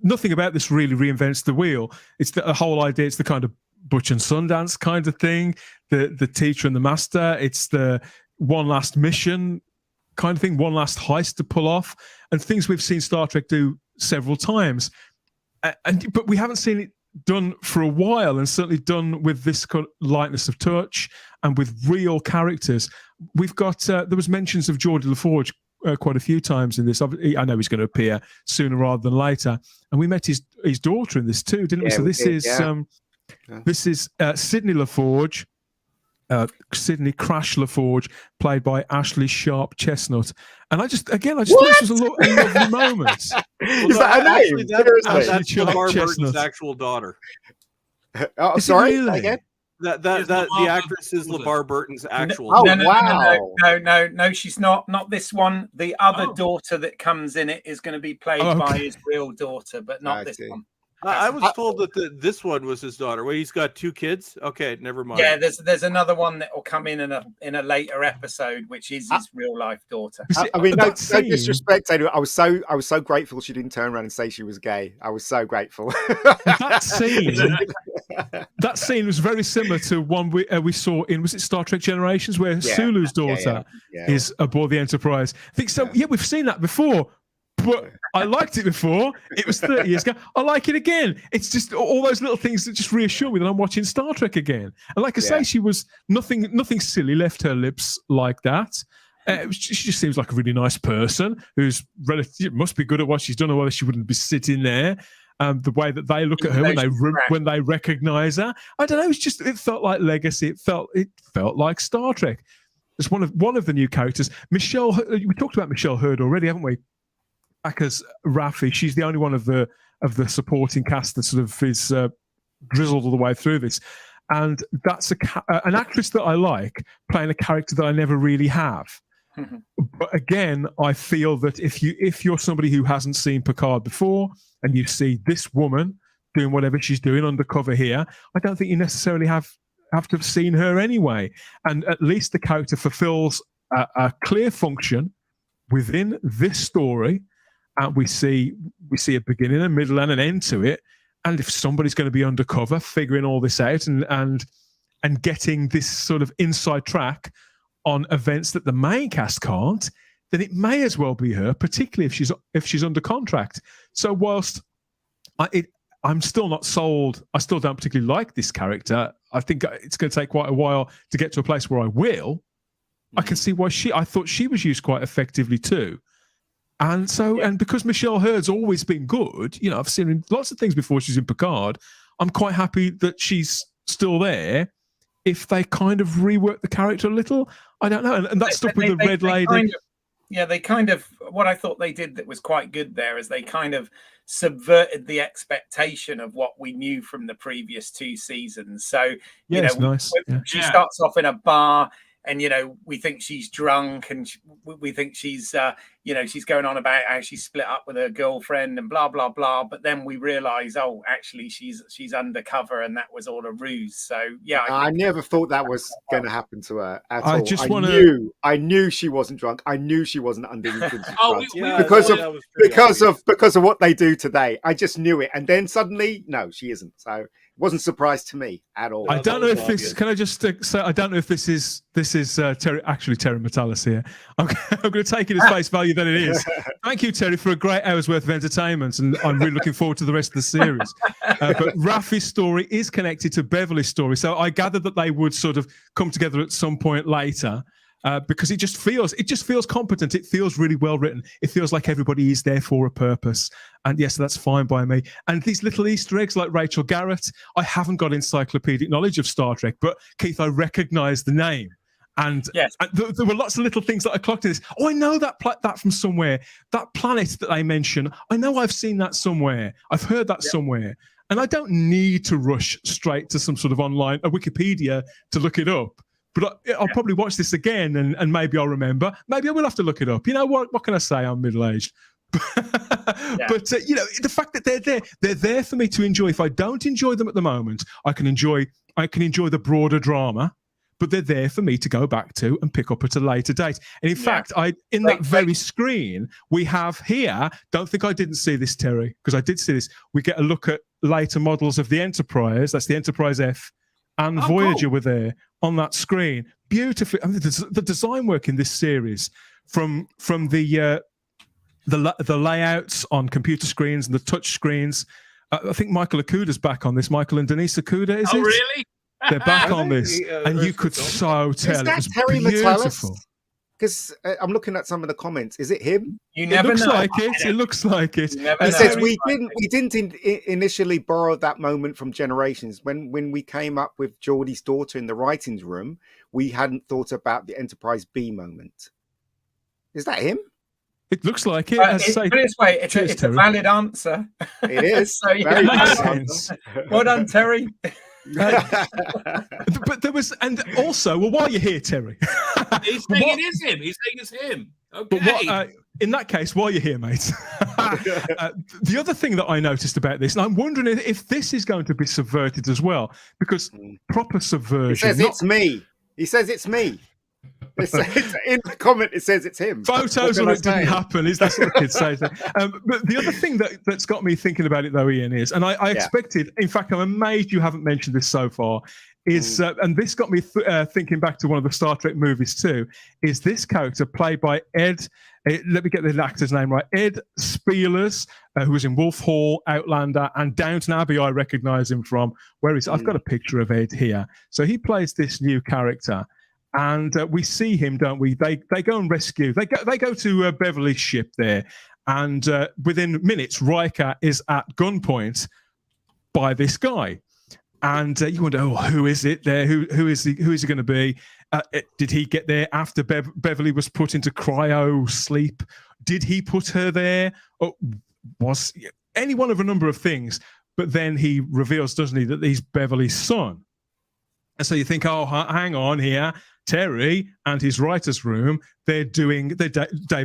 nothing about this really reinvents the wheel. It's the whole idea. It's the kind of Butch and Sundance kind of thing. The teacher and the master. It's the one last mission kind of thing. One last heist to pull off, and things we've seen Star Trek do several times. But we haven't seen it done for a while, and certainly done with this kind of lightness of touch and with real characters. We've got there was mentions of Geordie LaForge quite a few times in this. I know he's going to appear sooner rather than later, and we met his daughter in this too, didn't we? So this is Sydney LaForge, Sydney Crash LaForge, played by Ashley Sharp Chestnut. And I just thought this was a lovely moment. Is that her name? That's LeVar Burton's actual daughter. Oh, sorry. Really? Again? The actress is LeVar Burton's actual. Oh, daughter. No, she's not. Not this one. The other daughter that comes in it is going to be played by his real daughter, but not this one. I was told that this one was his daughter. Well, he's got 2 kids. Okay, never mind. Yeah, there's another one that will come in a later episode, which is his real life daughter. I mean, no disrespect. I was so grateful she didn't turn around and say she was gay. I was so grateful. That scene was very similar to one we saw in, was it Star Trek Generations, where Sulu's daughter is aboard the Enterprise. I think so. Yeah, we've seen that before. But I liked it before. It was 30 years ago. I like it again. It's just all those little things that just reassure me that I'm watching Star Trek again. And like I say, she was nothing silly left her lips like that. She just seems like a really nice person who's must be good at what she's done, otherwise she wouldn't be sitting there. The way that they look at her when they recognize her, I don't know. It felt like legacy. It felt like Star Trek. It's one of the new characters. Michelle. We talked about Michelle Hurd already, haven't we? Back as Raffi, she's the only one of the supporting cast that sort of is drizzled all the way through this, and that's an actress that I like playing a character that I never really have. But again, I feel that if you're somebody who hasn't seen Picard before and you see this woman doing whatever she's doing undercover here, I don't think you necessarily have to have seen her anyway. And at least the character fulfills a clear function within this story. And we see a beginning, a middle, and an end to it. And if somebody's going to be undercover, figuring all this out and getting this sort of inside track on events that the main cast can't, then it may as well be her, particularly if she's under contract. So whilst I'm still not sold, I still don't particularly like this character. I think it's going to take quite a while to get to a place where I will. I can see why I thought she was used quite effectively too. And so, and because Michelle Hurd's always been good, I've seen her in lots of things before she's in Picard, I'm quite happy that she's still there. If they kind of rework the character a little, I don't know. And that stuff with the red lady. Yeah, they kind of, what I thought they did that was quite good there is they kind of subverted the expectation of what we knew from the previous 2 seasons. So, Yeah, it's nice. Yeah. she starts off in a bar, and we think she's drunk, and we think she's she's going on about how she split up with her girlfriend and blah blah blah. But then we realize, oh, actually she's undercover, and that was all a ruse. So yeah, I never thought that was going to happen to her at I all. just I knew she wasn't drunk. I knew she wasn't under influence of drugs because of what they do today. I just knew it, and then suddenly, no, she isn't. So it wasn't a surprise to me at all. I don't know if this. Can I just say? I don't know if this is Terry. Actually, Terry Metalis here. I'm going to take it as face value that it is. Thank you, Terry, for a great hour's worth of entertainment, and I'm really looking forward to the rest of the series. But Rafi's story is connected to Beverly's story, so I gathered that they would sort of come together at some point later. Because it just feels competent. It feels really well written. It feels like everybody is there for a purpose. And yes, that's fine by me. And these little Easter eggs like Rachel Garrett, I haven't got encyclopedic knowledge of Star Trek, but Keith, I recognise the name. And, yes. and there were lots of little things that I clocked in this. Oh, I know that from somewhere. That planet that they mention, I know I've seen that somewhere. I've heard that somewhere. And I don't need to rush straight to some sort of online, a Wikipedia to look it up. But I'll probably watch this again and maybe I'll remember. Maybe I will have to look it up. You know what? What can I say? I'm middle-aged. But, the fact that they're there for me to enjoy. If I don't enjoy them at the moment, I can enjoy the broader drama, but they're there for me to go back to and pick up at a later date. And in fact, that very screen we have here, don't think I didn't see this, Terry, because I did see this. We get a look at later models of the Enterprise. That's the Enterprise F. And Voyager were there on that screen. Beautifully. I mean, the design work in this series, from the layouts on computer screens and the touch screens. I think Michael Okuda's back on this. Michael and Denise Okuda, is it? Oh, really? They're back on this, and you could so tell it was beautiful. Because I'm looking at some of the comments. Is it him? You never looks know. like it. It looks like it. He says we didn't initially borrow that moment from Generations. When we came up with Geordie's daughter in the writings room, we hadn't thought about the Enterprise B moment. Is that him? It looks like it. Put it this way, it's a valid answer. It is. So, it makes sense. Well done, Terry. But there was, and also, well, while you're here, Terry, he's saying it is him. He's saying it's him. Okay. But in that case, while you're here, mate, the other thing that I noticed about this, and I'm wondering if this is going to be subverted as well, because proper subversion. He says it's me. He says it's me. In the comment, it says it's him. Photos or it didn't happen. That's what the kids say. But the other thing that's got me thinking about it, though, Ian, is, and I expected, in fact, I'm amazed you haven't mentioned this so far, is, and this got me thinking back to one of the Star Trek movies too, is this character played by Ed, let me get the actor's name right, Ed Spielers, who was in Wolf Hall, Outlander, and Downton Abbey. I recognise him from. Where is? I've got a picture of Ed here. So he plays this new character. And we see him, don't we? They go and rescue. They go to Beverly's ship there, and within minutes, Riker is at gunpoint by this guy, and you wonder, oh, who is it there? Who is he going to be? Did he get there after Beverly was put into cryo sleep? Did he put her there? Or was any one of a number of things? But then he reveals, doesn't he, that he's Beverly's son. And so you think, oh, hang on here. Terry and his writer's room, they're David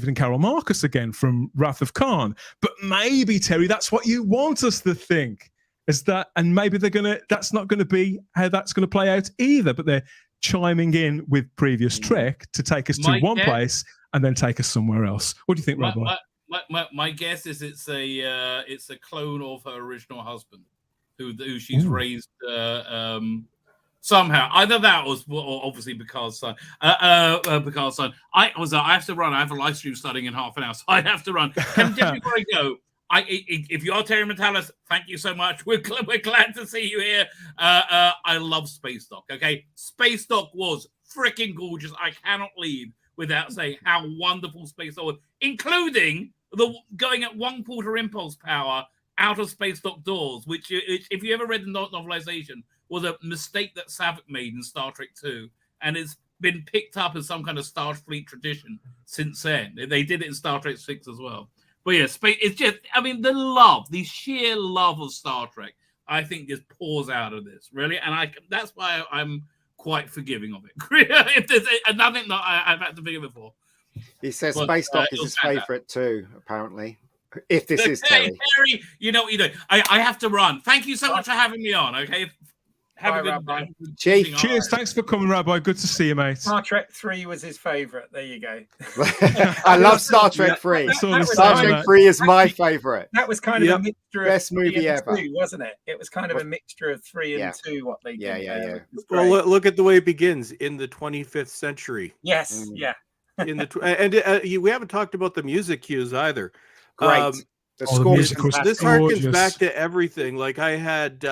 and Carol Marcus again from Wrath of Khan. But maybe, Terry, that's what you want us to think, is that, and maybe that's not going to be how that's going to play out either, but they're chiming in with previous Trek to take us to one place and then take us somewhere else. What do you think, Rob? My guess is it's a clone of her original husband, who she's raised somehow. Either that or obviously Picard's son. Picard's son. I have to run. I have a live stream starting in half an hour, so I have to run. Just before I go, if you are Terry Metalis, thank you so much. We're glad to see you here. I love Space Dock. Okay, Space Dock was freaking gorgeous. I cannot leave without saying how wonderful Space Dock was, including the going at 1/4 impulse power out of Space Dock doors, which if you ever read the novelization, was a mistake that Savick made in Star Trek 2, and it's been picked up as some kind of Starfleet tradition since then. They did it in Star Trek 6 as well. But yeah, it's just, I mean, the sheer love of Star Trek, I think just pours out of this, really. And that's why I'm quite forgiving of it. If there's nothing that I've had to forgive it for. He says Space Dock is his favourite too, apparently. If this is Terry. Terry, you know what you do. I have to run. Thank you so much for having me on, okay? Have a good day. Chief. Cheers. Thanks for coming, Rabbi. Good to see you, mate. Star Trek 3 was his favourite. There you go. I love Star Trek 3. Star Trek 3 is my favourite. That was kind of a mixture of best movie ever, 2, wasn't it? It was kind of a mixture of 3 and 2. What they did. Yeah. Well, look at the way it begins in the 25th century. Yes. Yeah. In the we haven't talked about the music cues either. Great. The score is fantastic. This harkens back to everything. Like I had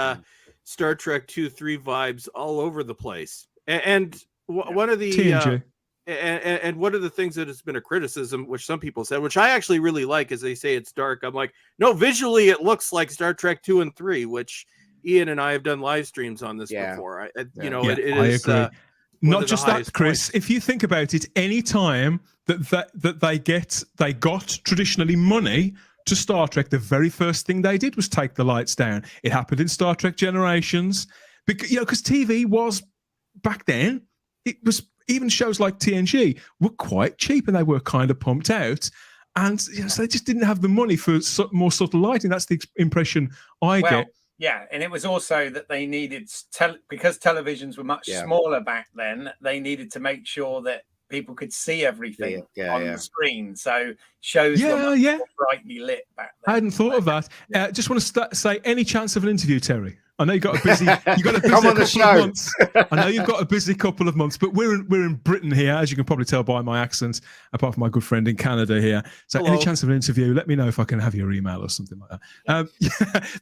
Star Trek 2-3 vibes all over the place. And one of the and one of the things that has been a criticism, which some people said, which I actually really like, is they say it's dark. I'm like, no, visually it looks like Star Trek 2 and 3, which Ian and I have done live streams on this before. It is. Agree. Not just that, Chris. If you think about it, any time that they got traditionally money to Star Trek, the very first thing they did was take the lights down. It happened in Star Trek Generations, because TV was back then. It was, even shows like TNG were quite cheap and they were kind of pumped out, and so they just didn't have the money for more subtle lighting. That's the impression I get. Yeah, and it was also that they needed because televisions were much smaller back then. They needed to make sure that people could see everything on the screen. So shows were more brightly lit back then. I hadn't thought of that. Just want to say, any chance of an interview, Terry? I know you've got a busy Come on the show. Of months. I know you've got a busy couple of months, but we're in Britain here, as you can probably tell by my accent, apart from my good friend in Canada here. So Hello. Any chance of an interview, let me know if I can have your email or something like that.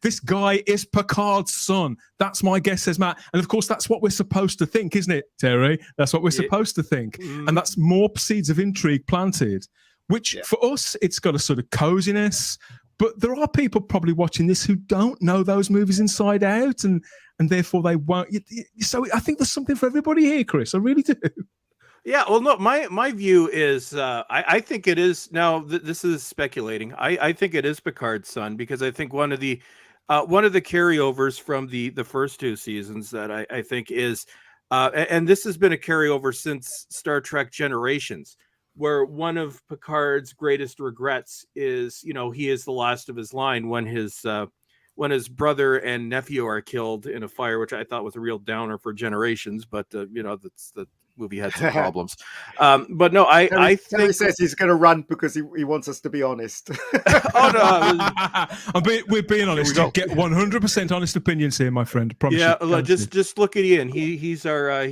This guy is Picard's son. That's my guess, says Matt. And of course, that's what we're supposed to think, isn't it, Terry? That's what we're supposed to think. And that's more seeds of intrigue planted, which for us, it's got a sort of coziness. But there are people probably watching this who don't know those movies inside out, and therefore they won't. So I think there's something for everybody here, Chris. I really do. Yeah, well, no, my view is I think it is. Now this is speculating. I think it is Picard's son, because I think one of the carryovers from the first 2 seasons that I think is, and this has been a carryover since Star Trek Generations, where one of Picard's greatest regrets is, he is the last of his line when his brother and nephew are killed in a fire, which I thought was a real downer for Generations, but that's the movie had some problems. But no, I think Terry says he's going to run because he wants us to be honest. We're being honest. You get 100% honest opinions here, my friend. Promise just look at Ian. He's our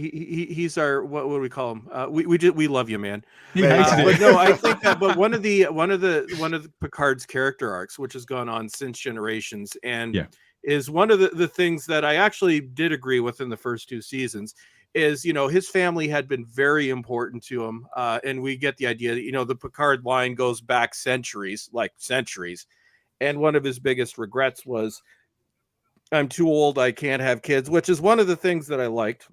what do we call him? We love you, man. But no, I think that. But one of the Picard's character arcs, which has gone on since Generations, and is one of the things that I actually did agree with in the first 2 seasons. Is his family had been very important to him, and we get the idea that the Picard line goes back centuries, and one of his biggest regrets was, I'm too old, I can't have kids, which is one of the things that I liked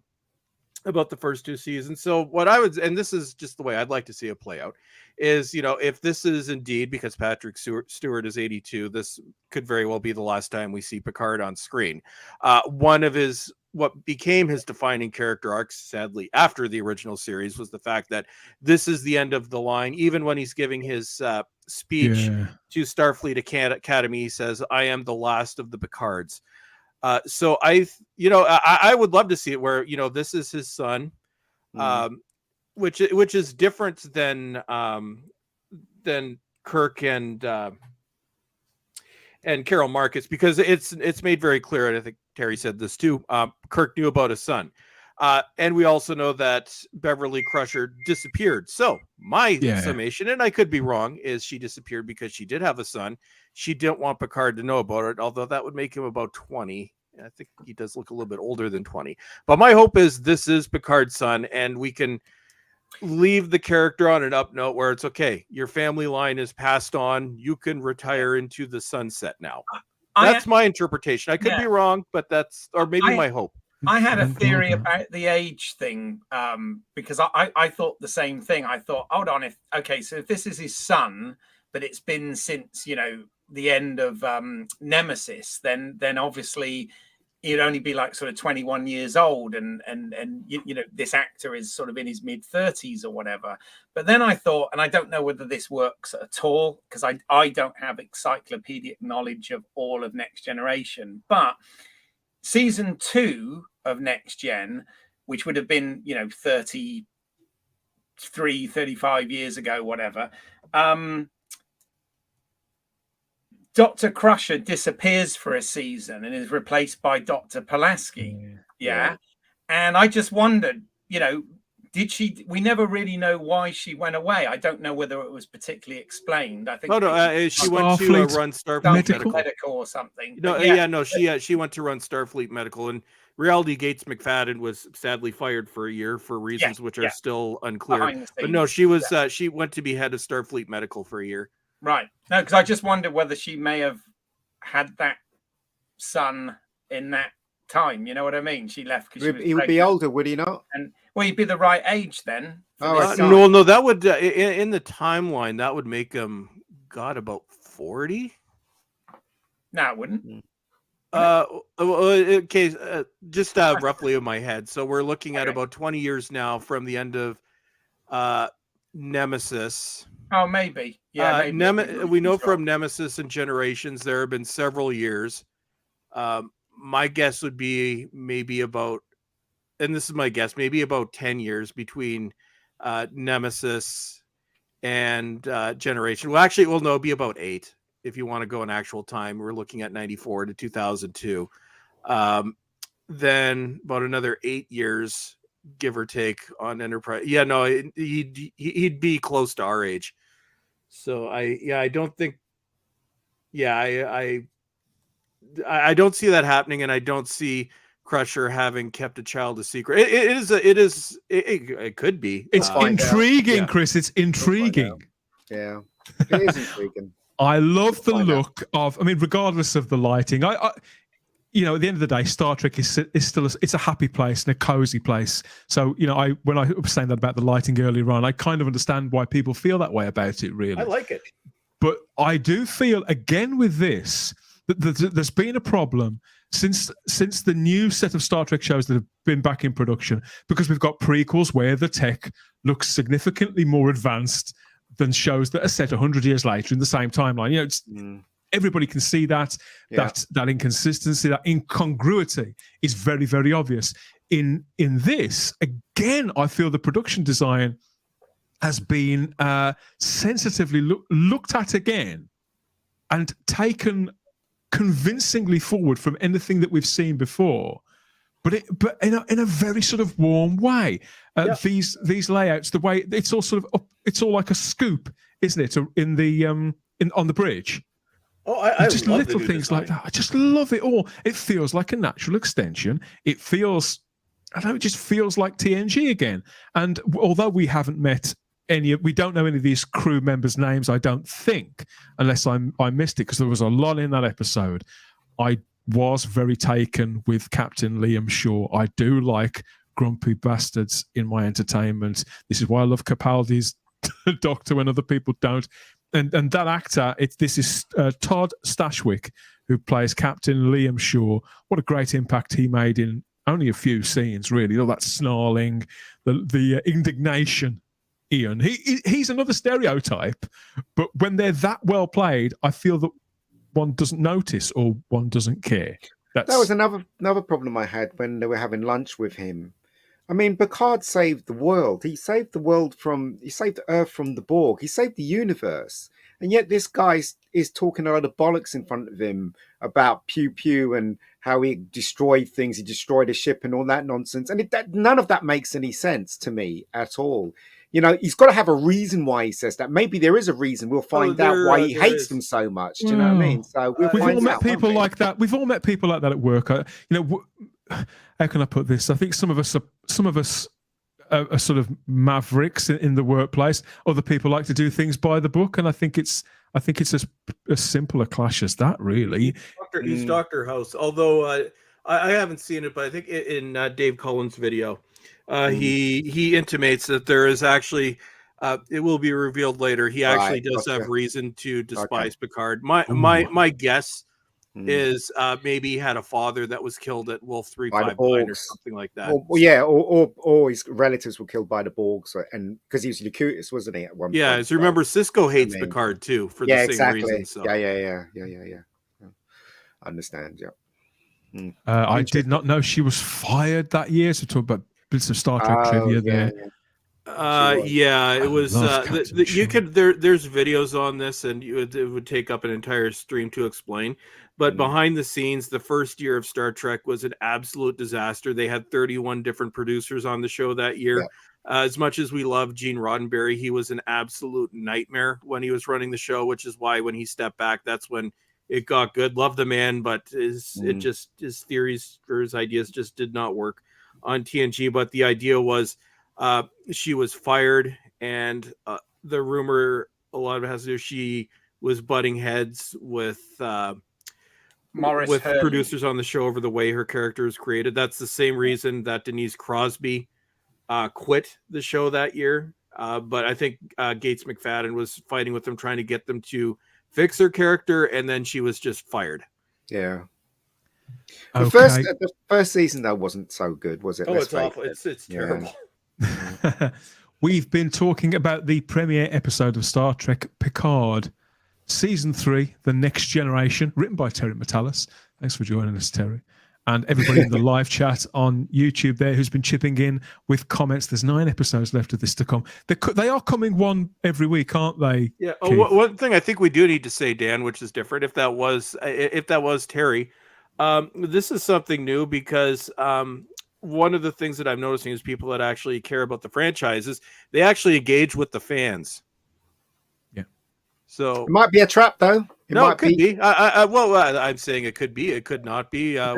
about the first 2 seasons. So what I would, and this is just the way I'd like to see it play out, is if this is indeed, because Patrick Stewart is 82, this could very well be the last time we see Picard on screen. One of what became his defining character arcs, sadly, after the original series, was the fact that this is the end of the line. Even when he's giving his speech to Starfleet Academy, he says, "I am the last of the Picards." So I would love to see it where this is his son, which is different than Kirk and Carol Marcus, because it's made very clear, and I think Terry said this too, Kirk knew about his son. And we also know that Beverly Crusher disappeared. So my summation, and I could be wrong, is she disappeared because she did have a son. She didn't want Picard to know about it, although that would make him about 20. I think he does look a little bit older than 20. But my hope is this is Picard's son, and we can leave the character on an up note where it's okay. Your family line is passed on. You can retire into the sunset now. That's my interpretation. I could be wrong, but or maybe my hope. I had a Thank theory God. about the age thing, because I thought the same thing. I thought, hold on, so if this is his son, but it's been since the end of Nemesis, then obviously he'd only be like sort of 21 years old, and this actor is sort of in his mid-30s or whatever. But then I thought, and I don't know whether this works at all, because I don't have encyclopedic knowledge of all of Next Generation, but season 2 of Next Gen, which would have been 35 years ago, whatever, Dr. Crusher disappears for a season and is replaced by Dr. Pulaski. Yeah. And I just wondered, did she? We never really know why she went away. I don't know whether it was particularly explained. I think she went to run Starfleet medical or something. She went to run Starfleet Medical, and Reality Gates McFadden was sadly fired for a year for reasons which are still unclear. But no, she was she went to be head of Starfleet Medical for a year. Right. No, because I just wondered whether she may have had that son in that time. You know what I mean? She left because he would be older, would he not? And he'd be the right age then. No, that would in the timeline that would make him about 40. No, it wouldn't. Okay, just roughly in my head. So we're looking at about 20 years now from the end of Nemesis. Oh, maybe. Yeah. Maybe. We know from Nemesis and Generations there have been several years. My guess would be maybe about, and this is my guess, maybe about 10 years between Nemesis and Generation. Well, actually, no, it'd be about 8 if you want to go in actual time. We're looking at 94 to 2002. Then about another 8 years, give or take, on Enterprise. Yeah, no, he'd be close to our age. So I don't think. Yeah, I don't see that happening, and I don't see Crusher having kept a child a secret. It could be. It's intriguing, Chris. It's intriguing. Yeah, it is intriguing. I love the look of. I mean, regardless of the lighting, I at the end of the day, Star Trek is still it's a happy place and a cozy place. So when I was saying that about the lighting earlier on, I kind of understand why people feel that way about it. Really, I like it, but I do feel again with this that there's been a problem since the new set of Star Trek shows that have been back in production, because we've got prequels where the tech looks significantly more advanced than shows that are set 100 years later in the same timeline. Everybody can see that inconsistency, that incongruity is very, very obvious. In this, again, I feel the production design has been sensitively looked at again and taken convincingly forward from anything that we've seen before, but in a very sort of warm way. These layouts, the way it's all sort of it's all like a scoop, isn't it? On the bridge. Oh, I just love little things like that. I just love it all. It feels like a natural extension. It feels, it just feels like TNG again. And although we haven't met we don't know any of these crew members' names, I don't think, unless I missed it, because there was a lot in that episode. I was very taken with Captain Liam Shaw. I do like grumpy bastards in my entertainment. This is why I love Capaldi's Doctor when other people don't. And that actor, this is Todd Stashwick, who plays Captain Liam Shaw. What a great impact he made in only a few scenes, really. All that snarling, the indignation. Ian, he's another stereotype, but when they're that well played, I feel that one doesn't notice or one doesn't care. That was another problem I had when they were having lunch with him. I mean, PICARD saved the world. He saved the Earth from the Borg. He saved the universe. And yet this guy is talking a lot of bollocks in front of him about pew pew and how he destroyed things. He destroyed a ship and all that nonsense. And none of that makes any sense to me at all. He's got to have a reason why he says that. Maybe there is a reson. We'll find out why he hates them so much. Do you know what I mean? So we've all met people like that. We've all met people like that at work. How can I put this? I think some of us are sort of mavericks in the workplace. Other people like to do things by the book, and I think it's as simple a clash as that, really. He's Dr. House. Although I haven't seen it, but I think in Dave Cullen's video, he intimates that there is actually, it will be revealed later. He actually does have reason to despise Picard. My guess is maybe he had a father that was killed at Wolf 359 or something like that. Or his relatives were killed by the Borgs, and because he was Locutus, wasn't he? At one point. As you remember, Sisko hates Picard too for the same reason. So. Yeah. I understand. Yeah. I did not know she was fired that year. So talk about bits of Star Trek trivia there. It was. You could there's videos on this, and it would take up an entire stream to explain. But behind the scenes, the first year of Star Trek was an absolute disaster. They had 31 different producers on the show that year. Yeah. As much as we love Gene Roddenberry, he was an absolute nightmare when he was running the show, which is why when he stepped back, that's when it got good. Love the man, but his theories or his ideas just did not work on TNG. But the idea was she was fired, and the rumor, a lot of it has to do, she was butting heads with producers on the show over the way her character is created. That's the same reason that Denise Crosby quit the show that year. But I think Gates McFadden was fighting with them, trying to get them to fix her character, and then she was just fired. Yeah. Okay. The first season though wasn't so good, was it? It's awful. It's terrible. We've been talking about the premiere episode of Star Trek Picard, Season 3, The Next Generation, written by Terry Matalas. Thanks for joining us, Terry. And everybody in the live chat on YouTube there who's been chipping in with comments. There's 9 episodes left of this to come. They are coming one every week, aren't they? Yeah. One thing I think we do need to say, Dan, which is different, if that was Terry, this is something new because one of the things that I'm noticing is people that actually care about the franchises, they actually engage with the fans. Yeah. So it might be a trap, though. It could be. I'm saying it could be. It could not be. The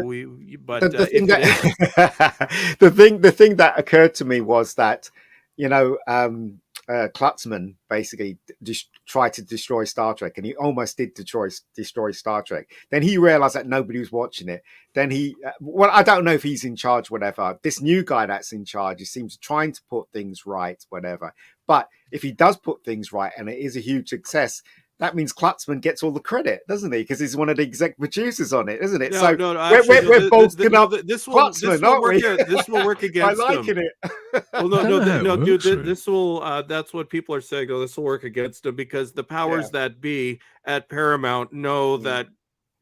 thing that occurred to me was that, Klutzman basically tried to destroy Star Trek, and he almost did destroy Star Trek. Then he realized that nobody was watching it. Then I don't know if he's in charge, whatever. This new guy that's in charge, he seems trying to put things right, whatever. But if he does put things right, and it is a huge success, that means Klutzman gets all the credit, doesn't he? Because he's one of the exec producers on it, isn't it? We're bolstering up Klutzman, aren't we? This will work against I liking it. Well, dude. This will. That's what people are saying. Oh, this will work against him because the powers that be at Paramount know that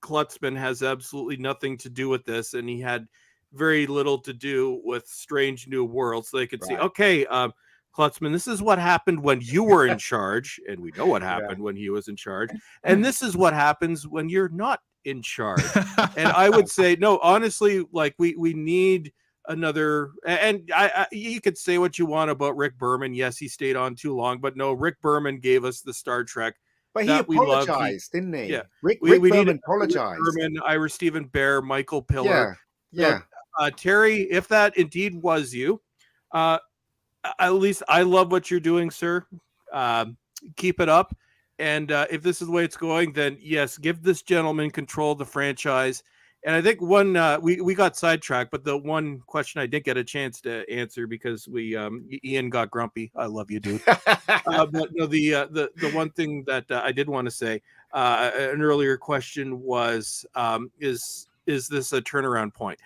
Klutzman has absolutely nothing to do with this, and he had very little to do with Strange New Worlds. So they could see, okay, Klutzman, this is what happened when you were in charge, and we know what happened when he was in charge, and this is what happens when you're not in charge. And I would say, no, honestly, like we need another. And you could say what you want about Rick Berman. Yes, he stayed on too long, but no, Rick Berman gave us the Star Trek. But he apologized, didn't he? Yeah, Rick Berman apologized. Rick Berman, Ira Stephen Bear, Michael Pillar. Yeah. Terry, if that indeed was you, at least I love what you're doing, sir. Keep it up. And if this is the way it's going, then yes, give this gentleman control of the franchise. And I think we got sidetracked, but the one question I didn't get a chance to answer because Ian got grumpy. I love you, dude. But no, the one thing that I did want to say, an earlier question was, is this a turnaround point?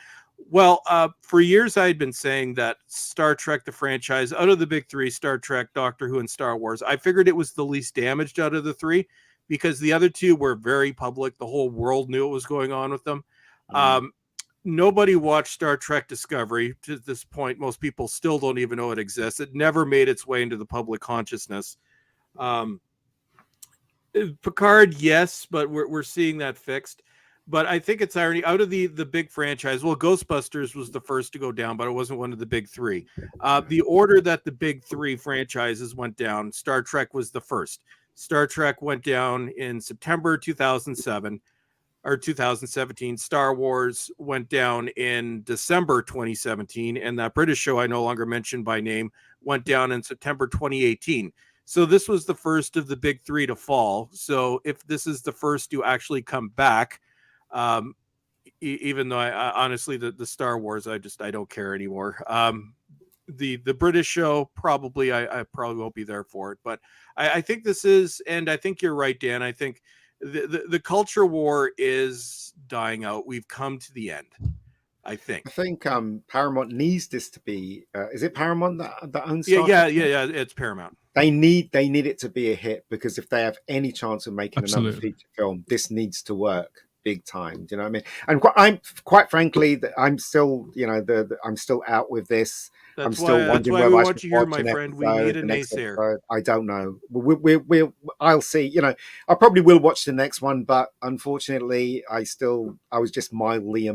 Well, for years I had been saying that Star Trek, the franchise, out of the big 3, Star Trek, Doctor Who, and Star Wars, I figured it was the least damaged out of the 3 because the other 2 were very public. The whole world knew what was going on with them. Nobody watched Star Trek Discovery to this point. Most people still don't even know it exists. It never made its way into the public consciousness. Picard, yes, but we're seeing that fixed. But I think it's irony out of the big franchise. Well, Ghostbusters was the first to go down, but it wasn't one of the big 3. The order that the big 3 franchises went down, Star Trek was the first. Star Trek went down in September 2007 or 2017. Star Wars went down in December 2017, and that British show I no longer mention by name went down in September 2018. So this was the first of the big 3 to fall. So if this is the first to actually come back, even though I honestly the Star Wars, I don't care anymore. The British show, probably I probably won't be there for it, but I think this is, and I think you're right, Dan. I think the culture war is dying out. We've come to the end. I think Paramount needs this to be. Is it Paramount that owns? Yeah. It's Paramount. They need it to be a hit, because if they have any chance of making another feature film, this needs to work big time. Do you know what I mean? And quite frankly, I'm still, I'm still out with this. I'm still wondering whether I should watch my friend. We need a naysayer. I don't know. I'll see. I probably will watch the next one, but unfortunately, I was just mildly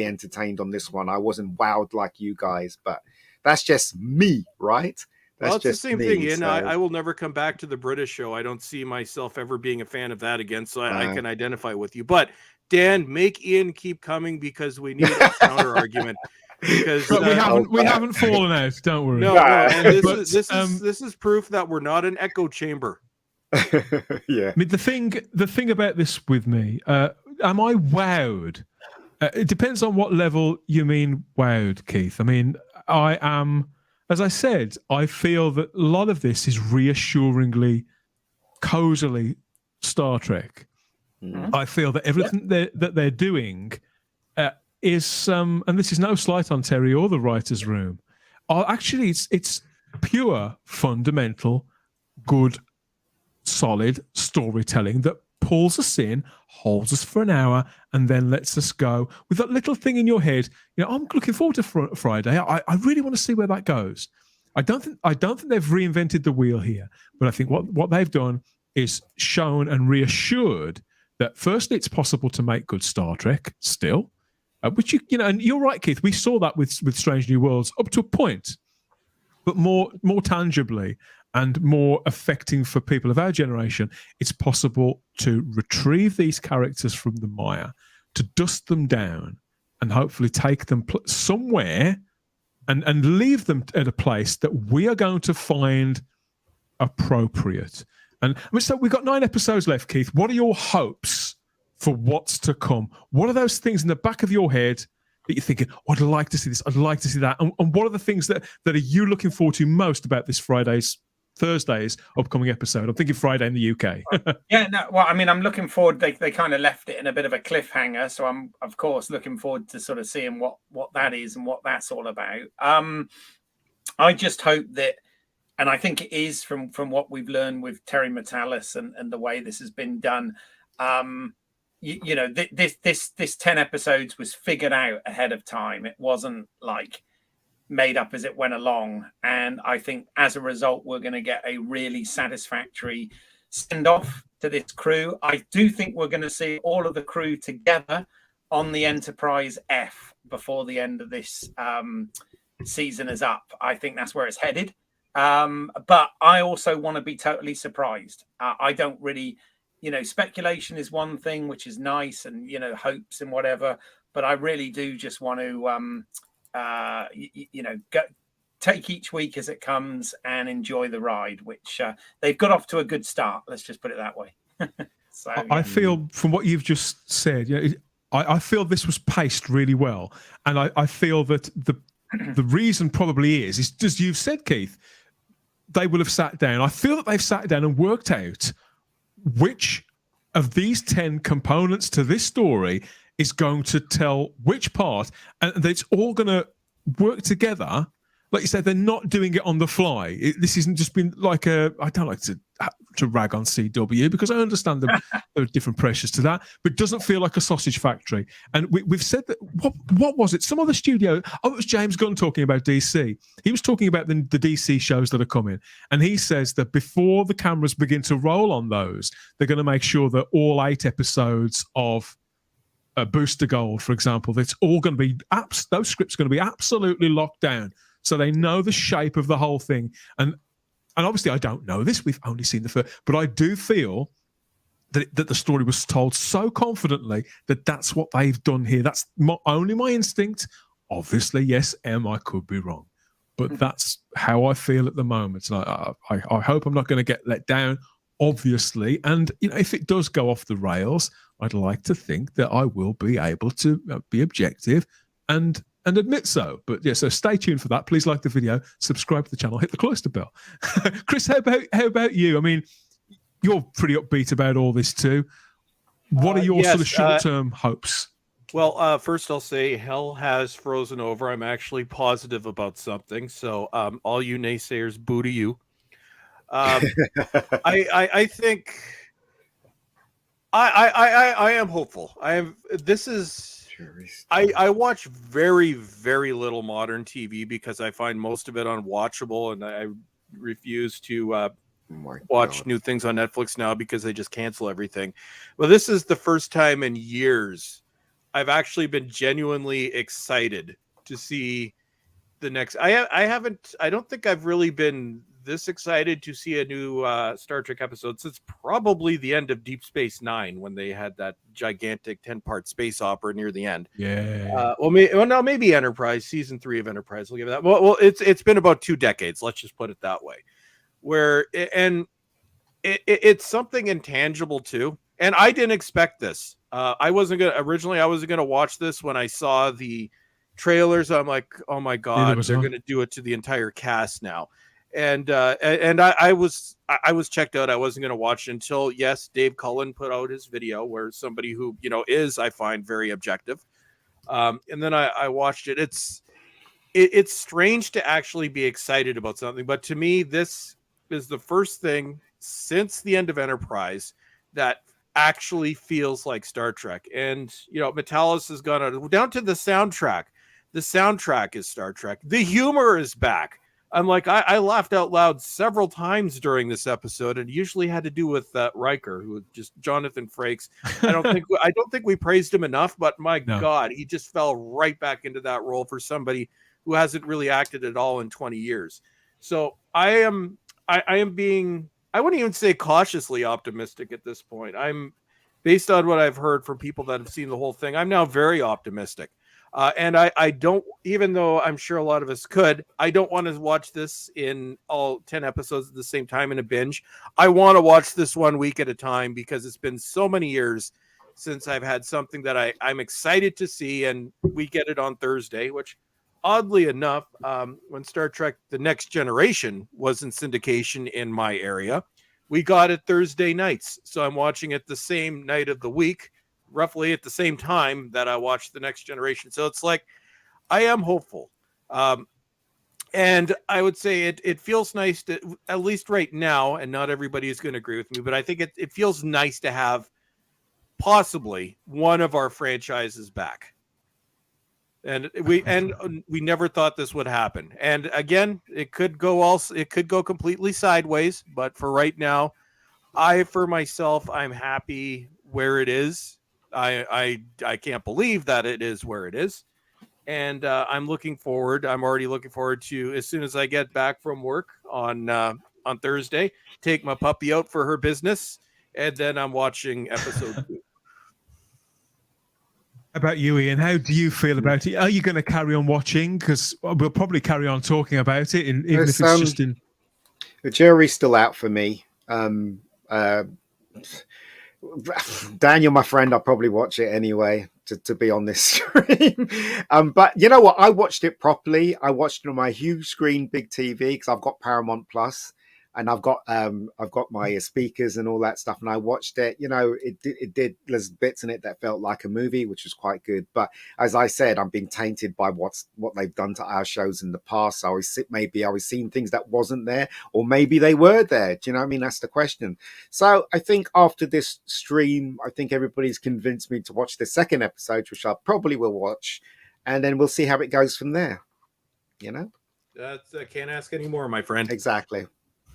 entertained on this one. I wasn't wowed like you guys, but that's just me, right? It's the same thing, and I will never come back to the British show. I don't see myself ever being a fan of that again, so I can identify with you. But Dan, make Ian keep coming, because we need a counter argument. Because we haven't fallen out. Don't worry. No. And this is proof that we're not an echo chamber. Yeah. I mean, the thing about this with me, am I wowed? It depends on what level you mean wowed, Keith. I mean, I am. As I said, I feel that a lot of this is reassuringly, cozily Star Trek. Mm-hmm. I feel that everything that they're doing is, and this is no slight on Terry or the writers' room, actually it's pure, fundamental, good, solid storytelling that pulls us in, holds us for an hour, and then lets us go with that little thing in your head. I'm looking forward to Friday. I really want to see where that goes. I don't think they've reinvented the wheel here, but I think what they've done is shown and reassured that firstly, it's possible to make good Star Trek still, which and you're right, Keith. We saw that with Strange New Worlds up to a point, but more tangibly and more affecting for people of our generation, it's possible to retrieve these characters from the mire, to dust them down, and hopefully take them somewhere and leave them at a place that we are going to find appropriate. And so we've got 9 episodes left, Keith. What are your hopes for what's to come? What are those things in the back of your head that you're thinking, I'd like to see this, I'd like to see that? And what are the things that are you looking forward to most about this Thursday's upcoming episode? I'm thinking Friday in the UK. I'm looking forward. They kind of left it in a bit of a cliffhanger, so I'm of course looking forward to sort of seeing what that is and what that's all about. I just hope that, and I think it is from what we've learned with Terry Matalas and the way this has been done. This 10 episodes was figured out ahead of time. It wasn't like made up as it went along, and I think as a result we're going to get a really satisfactory send off to this crew. I do think we're going to see all of the crew together on the Enterprise F before the end of this season is up. I think that's where it's headed, but I also want to be totally surprised. I don't really, speculation is one thing, which is nice, and hopes and whatever, but I really do just want to take each week as it comes and enjoy the ride, which they've got off to a good start. Let's just put it that way. So I feel from what you've just said, I feel this was paced really well, and I feel that the reason probably is just you've said, Keith, they will have sat down. I feel that they've sat down and worked out which of these 10 components to this story is going to tell which part, and it's all going to work together. Like you said, they're not doing it on the fly. This isn't just been like I don't like to rag on CW, because I understand there are different pressures to that, but it doesn't feel like a sausage factory. And we've said that, what was it? Some other studio, it was James Gunn talking about DC. He was talking about the DC shows that are coming. And he says that before the cameras begin to roll on those, they're going to make sure that all 8 episodes of Booster Gold, for example, that's all going to be, those scripts are going to be absolutely locked down. So they know the shape of the whole thing. And obviously I don't know this. We've only seen the first. But I do feel that the story was told so confidently that that's what they've done here. That's only my instinct. Obviously, yes, I could be wrong. But that's how I feel at the moment. And I hope I'm not going to get let down, obviously. And if it does go off the rails, I'd like to think that I will be able to be objective and admit so. But yeah, so stay tuned for that. Please like the video, subscribe to the channel, hit the cloister bell. Chris, how about you? I mean, you're pretty upbeat about all this too. What are your sort of short-term hopes? Well, first I'll say hell has frozen over. I'm actually positive about something. So all you naysayers, boo to you. I think I am hopeful. I watch very, very little modern TV because I find most of it unwatchable, and I refuse to watch new things on Netflix now because they just cancel everything. Well, this is the first time in years I've actually been genuinely excited to see the next. I don't think I've really been this excited to see a new Star Trek episode since probably the end of Deep Space Nine, when they had that gigantic 10-part space opera near the end. Yeah. Maybe Enterprise, season 3 of Enterprise. We'll give it that. Well, it's been about 2 decades. Let's just put it that way. It's something intangible too. And I didn't expect this. I wasn't gonna watch this when I saw the trailers. I'm like, oh my god, they're gonna do it to the entire cast now. And I was checked out. I wasn't gonna watch it until Dave Cullen put out his video, where somebody who is, I find, very objective. And then I watched it. It's strange to actually be excited about something, but to me, this is the first thing since the end of Enterprise that actually feels like Star Trek. And Metalis has gone down to the soundtrack. The soundtrack is Star Trek. The humor is back. I'm like, I laughed out loud several times during this episode, and usually had to do with Riker, who was just Jonathan Frakes. I don't think we praised him enough, but my God, he just fell right back into that role for somebody who hasn't really acted at all in 20 years. So I am being, I wouldn't even say cautiously optimistic at this point. I'm, based on what I've heard from people that have seen the whole thing, I'm now very optimistic. And I don't, even though I'm sure a lot of us could, I don't want to watch this in all 10 episodes at the same time in a binge. I want to watch this 1 week at a time, because it's been so many years since I've had something that I'm excited to see. And we get it on Thursday, which, oddly enough, when Star Trek The Next Generation was in syndication in my area, we got it Thursday nights. So I'm watching it the same night of the week, roughly at the same time that I watched The Next Generation. So it's like, I am hopeful. And I would say it feels nice to, at least right now, and not everybody is going to agree with me, but I think it feels nice to have possibly one of our franchises back. And we never thought this would happen. And again, it could go completely sideways, but for right now, for myself, I'm happy where it is. I can't believe that it is where it is. And I'm already looking forward to, as soon as I get back from work on Thursday, take my puppy out for her business, and then I'm watching episode 2. About you, Ian, how do you feel about it? Are you going to carry on watching? Because we'll probably carry on talking about it, even if it's just in. The jury's still out for me. Daniel, my friend, I'll probably watch it anyway to be on this stream. But you know what? I watched it properly. I watched it on my huge screen, big TV, because I've got Paramount Plus. And I've got my speakers and all that stuff, and I watched it. It did. There's bits in it that felt like a movie, which was quite good. But as I said, I'm being tainted by what they've done to our shows in the past. So maybe I was seeing things that wasn't there, or maybe they were there. Do you know what I mean? That's the question. So I think after this stream, I think everybody's convinced me to watch the second episode, which I probably will watch, and then we'll see how it goes from there. Can't ask any more, my friend. Exactly.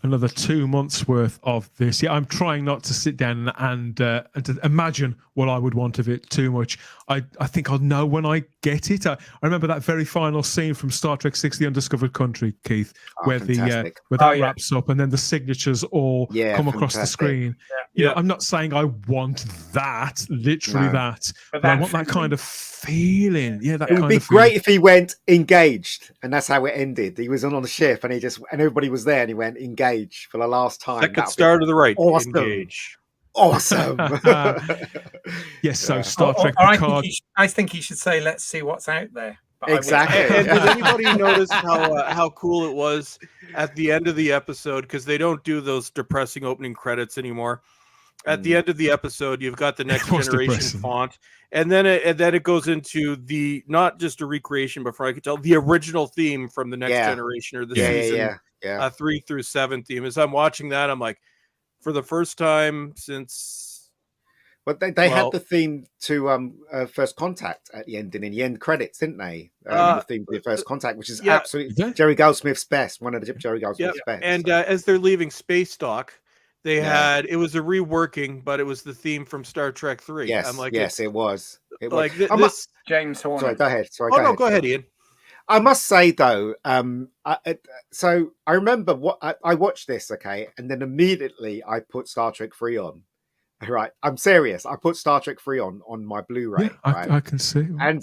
Another 2 months worth of this. Yeah, I'm trying not to sit down and to imagine what I would want of it too much. I think I'll know when I get it. I remember that very final scene from Star Trek 6: The Undiscovered Country, Keith, where that wraps up, and then the signatures all come across the screen. Yeah. I'm not saying I want that, literally that, but I want that kind of feeling. Yeah, that it would be great if he went engaged, and that's how it ended. He was on the ship, and everybody was there, and he went engage for the last time. Second star to the right, awesome. Engage. awesome. Yes, so Yeah. Star Trek Or Picard. I think he should say, "Let's see what's out there." But I would- Exactly. And did anybody notice how cool it was at the end of the episode? Because they don't do those depressing opening credits anymore. At the end of the episode, you've got the Next was Generation depressing. font, and then it goes into the not just a recreation, but from I could tell the original theme from the Next Yeah. Generation or the Yeah, season Yeah. 3 through 7 theme. As I'm watching that, I'm like, for the first time since. But they had the theme to First Contact at the end, and in the end credits, didn't they? The theme to First Contact, which is absolutely Jerry Goldsmith's best, one of the Jerry Goldsmith's best. And as they're leaving Space Dock, they had it was a reworking, but it was the theme from Star Trek 3. Yes, I'm like, yes, it was. It was. Like this. James Horner. Sorry, go ahead. Go ahead, Ian. I must say though, so I remember what I watched this, okay, and then immediately I put Star Trek 3 on. Right, I'm serious. I put Star Trek 3 on my Blu-ray. Yeah, right? I can see. And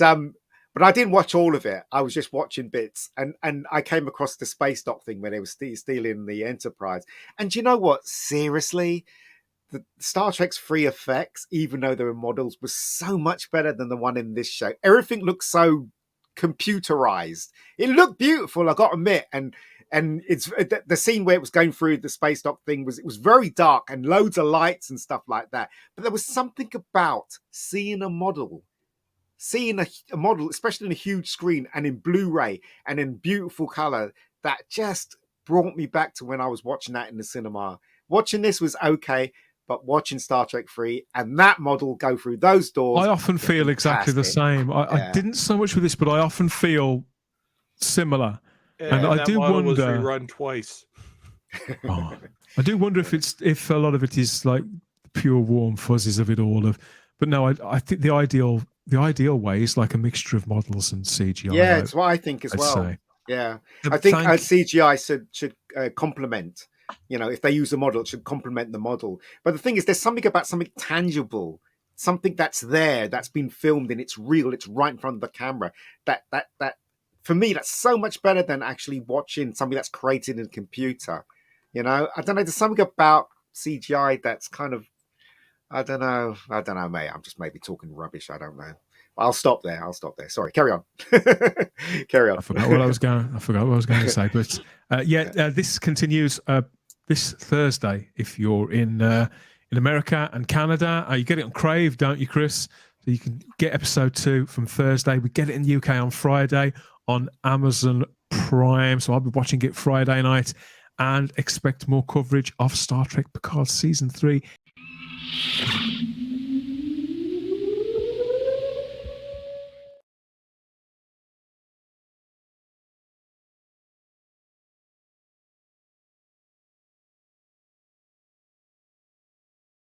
but I didn't watch all of it. I was just watching bits, and I came across the space dock thing where they were stealing the Enterprise. And you know what? Seriously, the Star Trek's 3 effects, even though they were models, was so much better than the one in this show. Everything looked so computerized. It looked beautiful, I got to admit, and it's the scene where it was going through the space dock thing was very dark and loads of lights and stuff like that. But there was something about seeing a model, especially in a huge screen and in Blu-ray and in beautiful color, that just brought me back to when I was watching that in the cinema. Watching this was okay, but watching Star Trek 3 and that model go through those doors, I often feel exactly the same. I didn't so much with this, but I often feel similar. And I do wonder. Was rerun twice. I do wonder if a lot of it is like pure warm fuzzies of it all. But no, I think the ideal way is like a mixture of models and CGI. Yeah, it's what I think as well. Say. Yeah, I think CGI should complement. You know, if they use a model, it should complement the model. But the thing is, there's something about something tangible, something that's there, that's been filmed, and it's real. It's right in front of the camera. That for me, that's so much better than actually watching something that's created in a computer. You know, I don't know. There's something about CGI that's kind of, I don't know, mate. I'm just maybe talking rubbish. I don't know. I'll stop there. Sorry, carry on. Carry on. I forgot what I was going to say. But this continues this Thursday. If you're in America and Canada, you get it on Crave, don't you, Chris? So you can get episode 2 from Thursday. We get it in the UK on Friday on Amazon Prime. So I'll be watching it Friday night and expect more coverage of Star Trek Picard Season 3.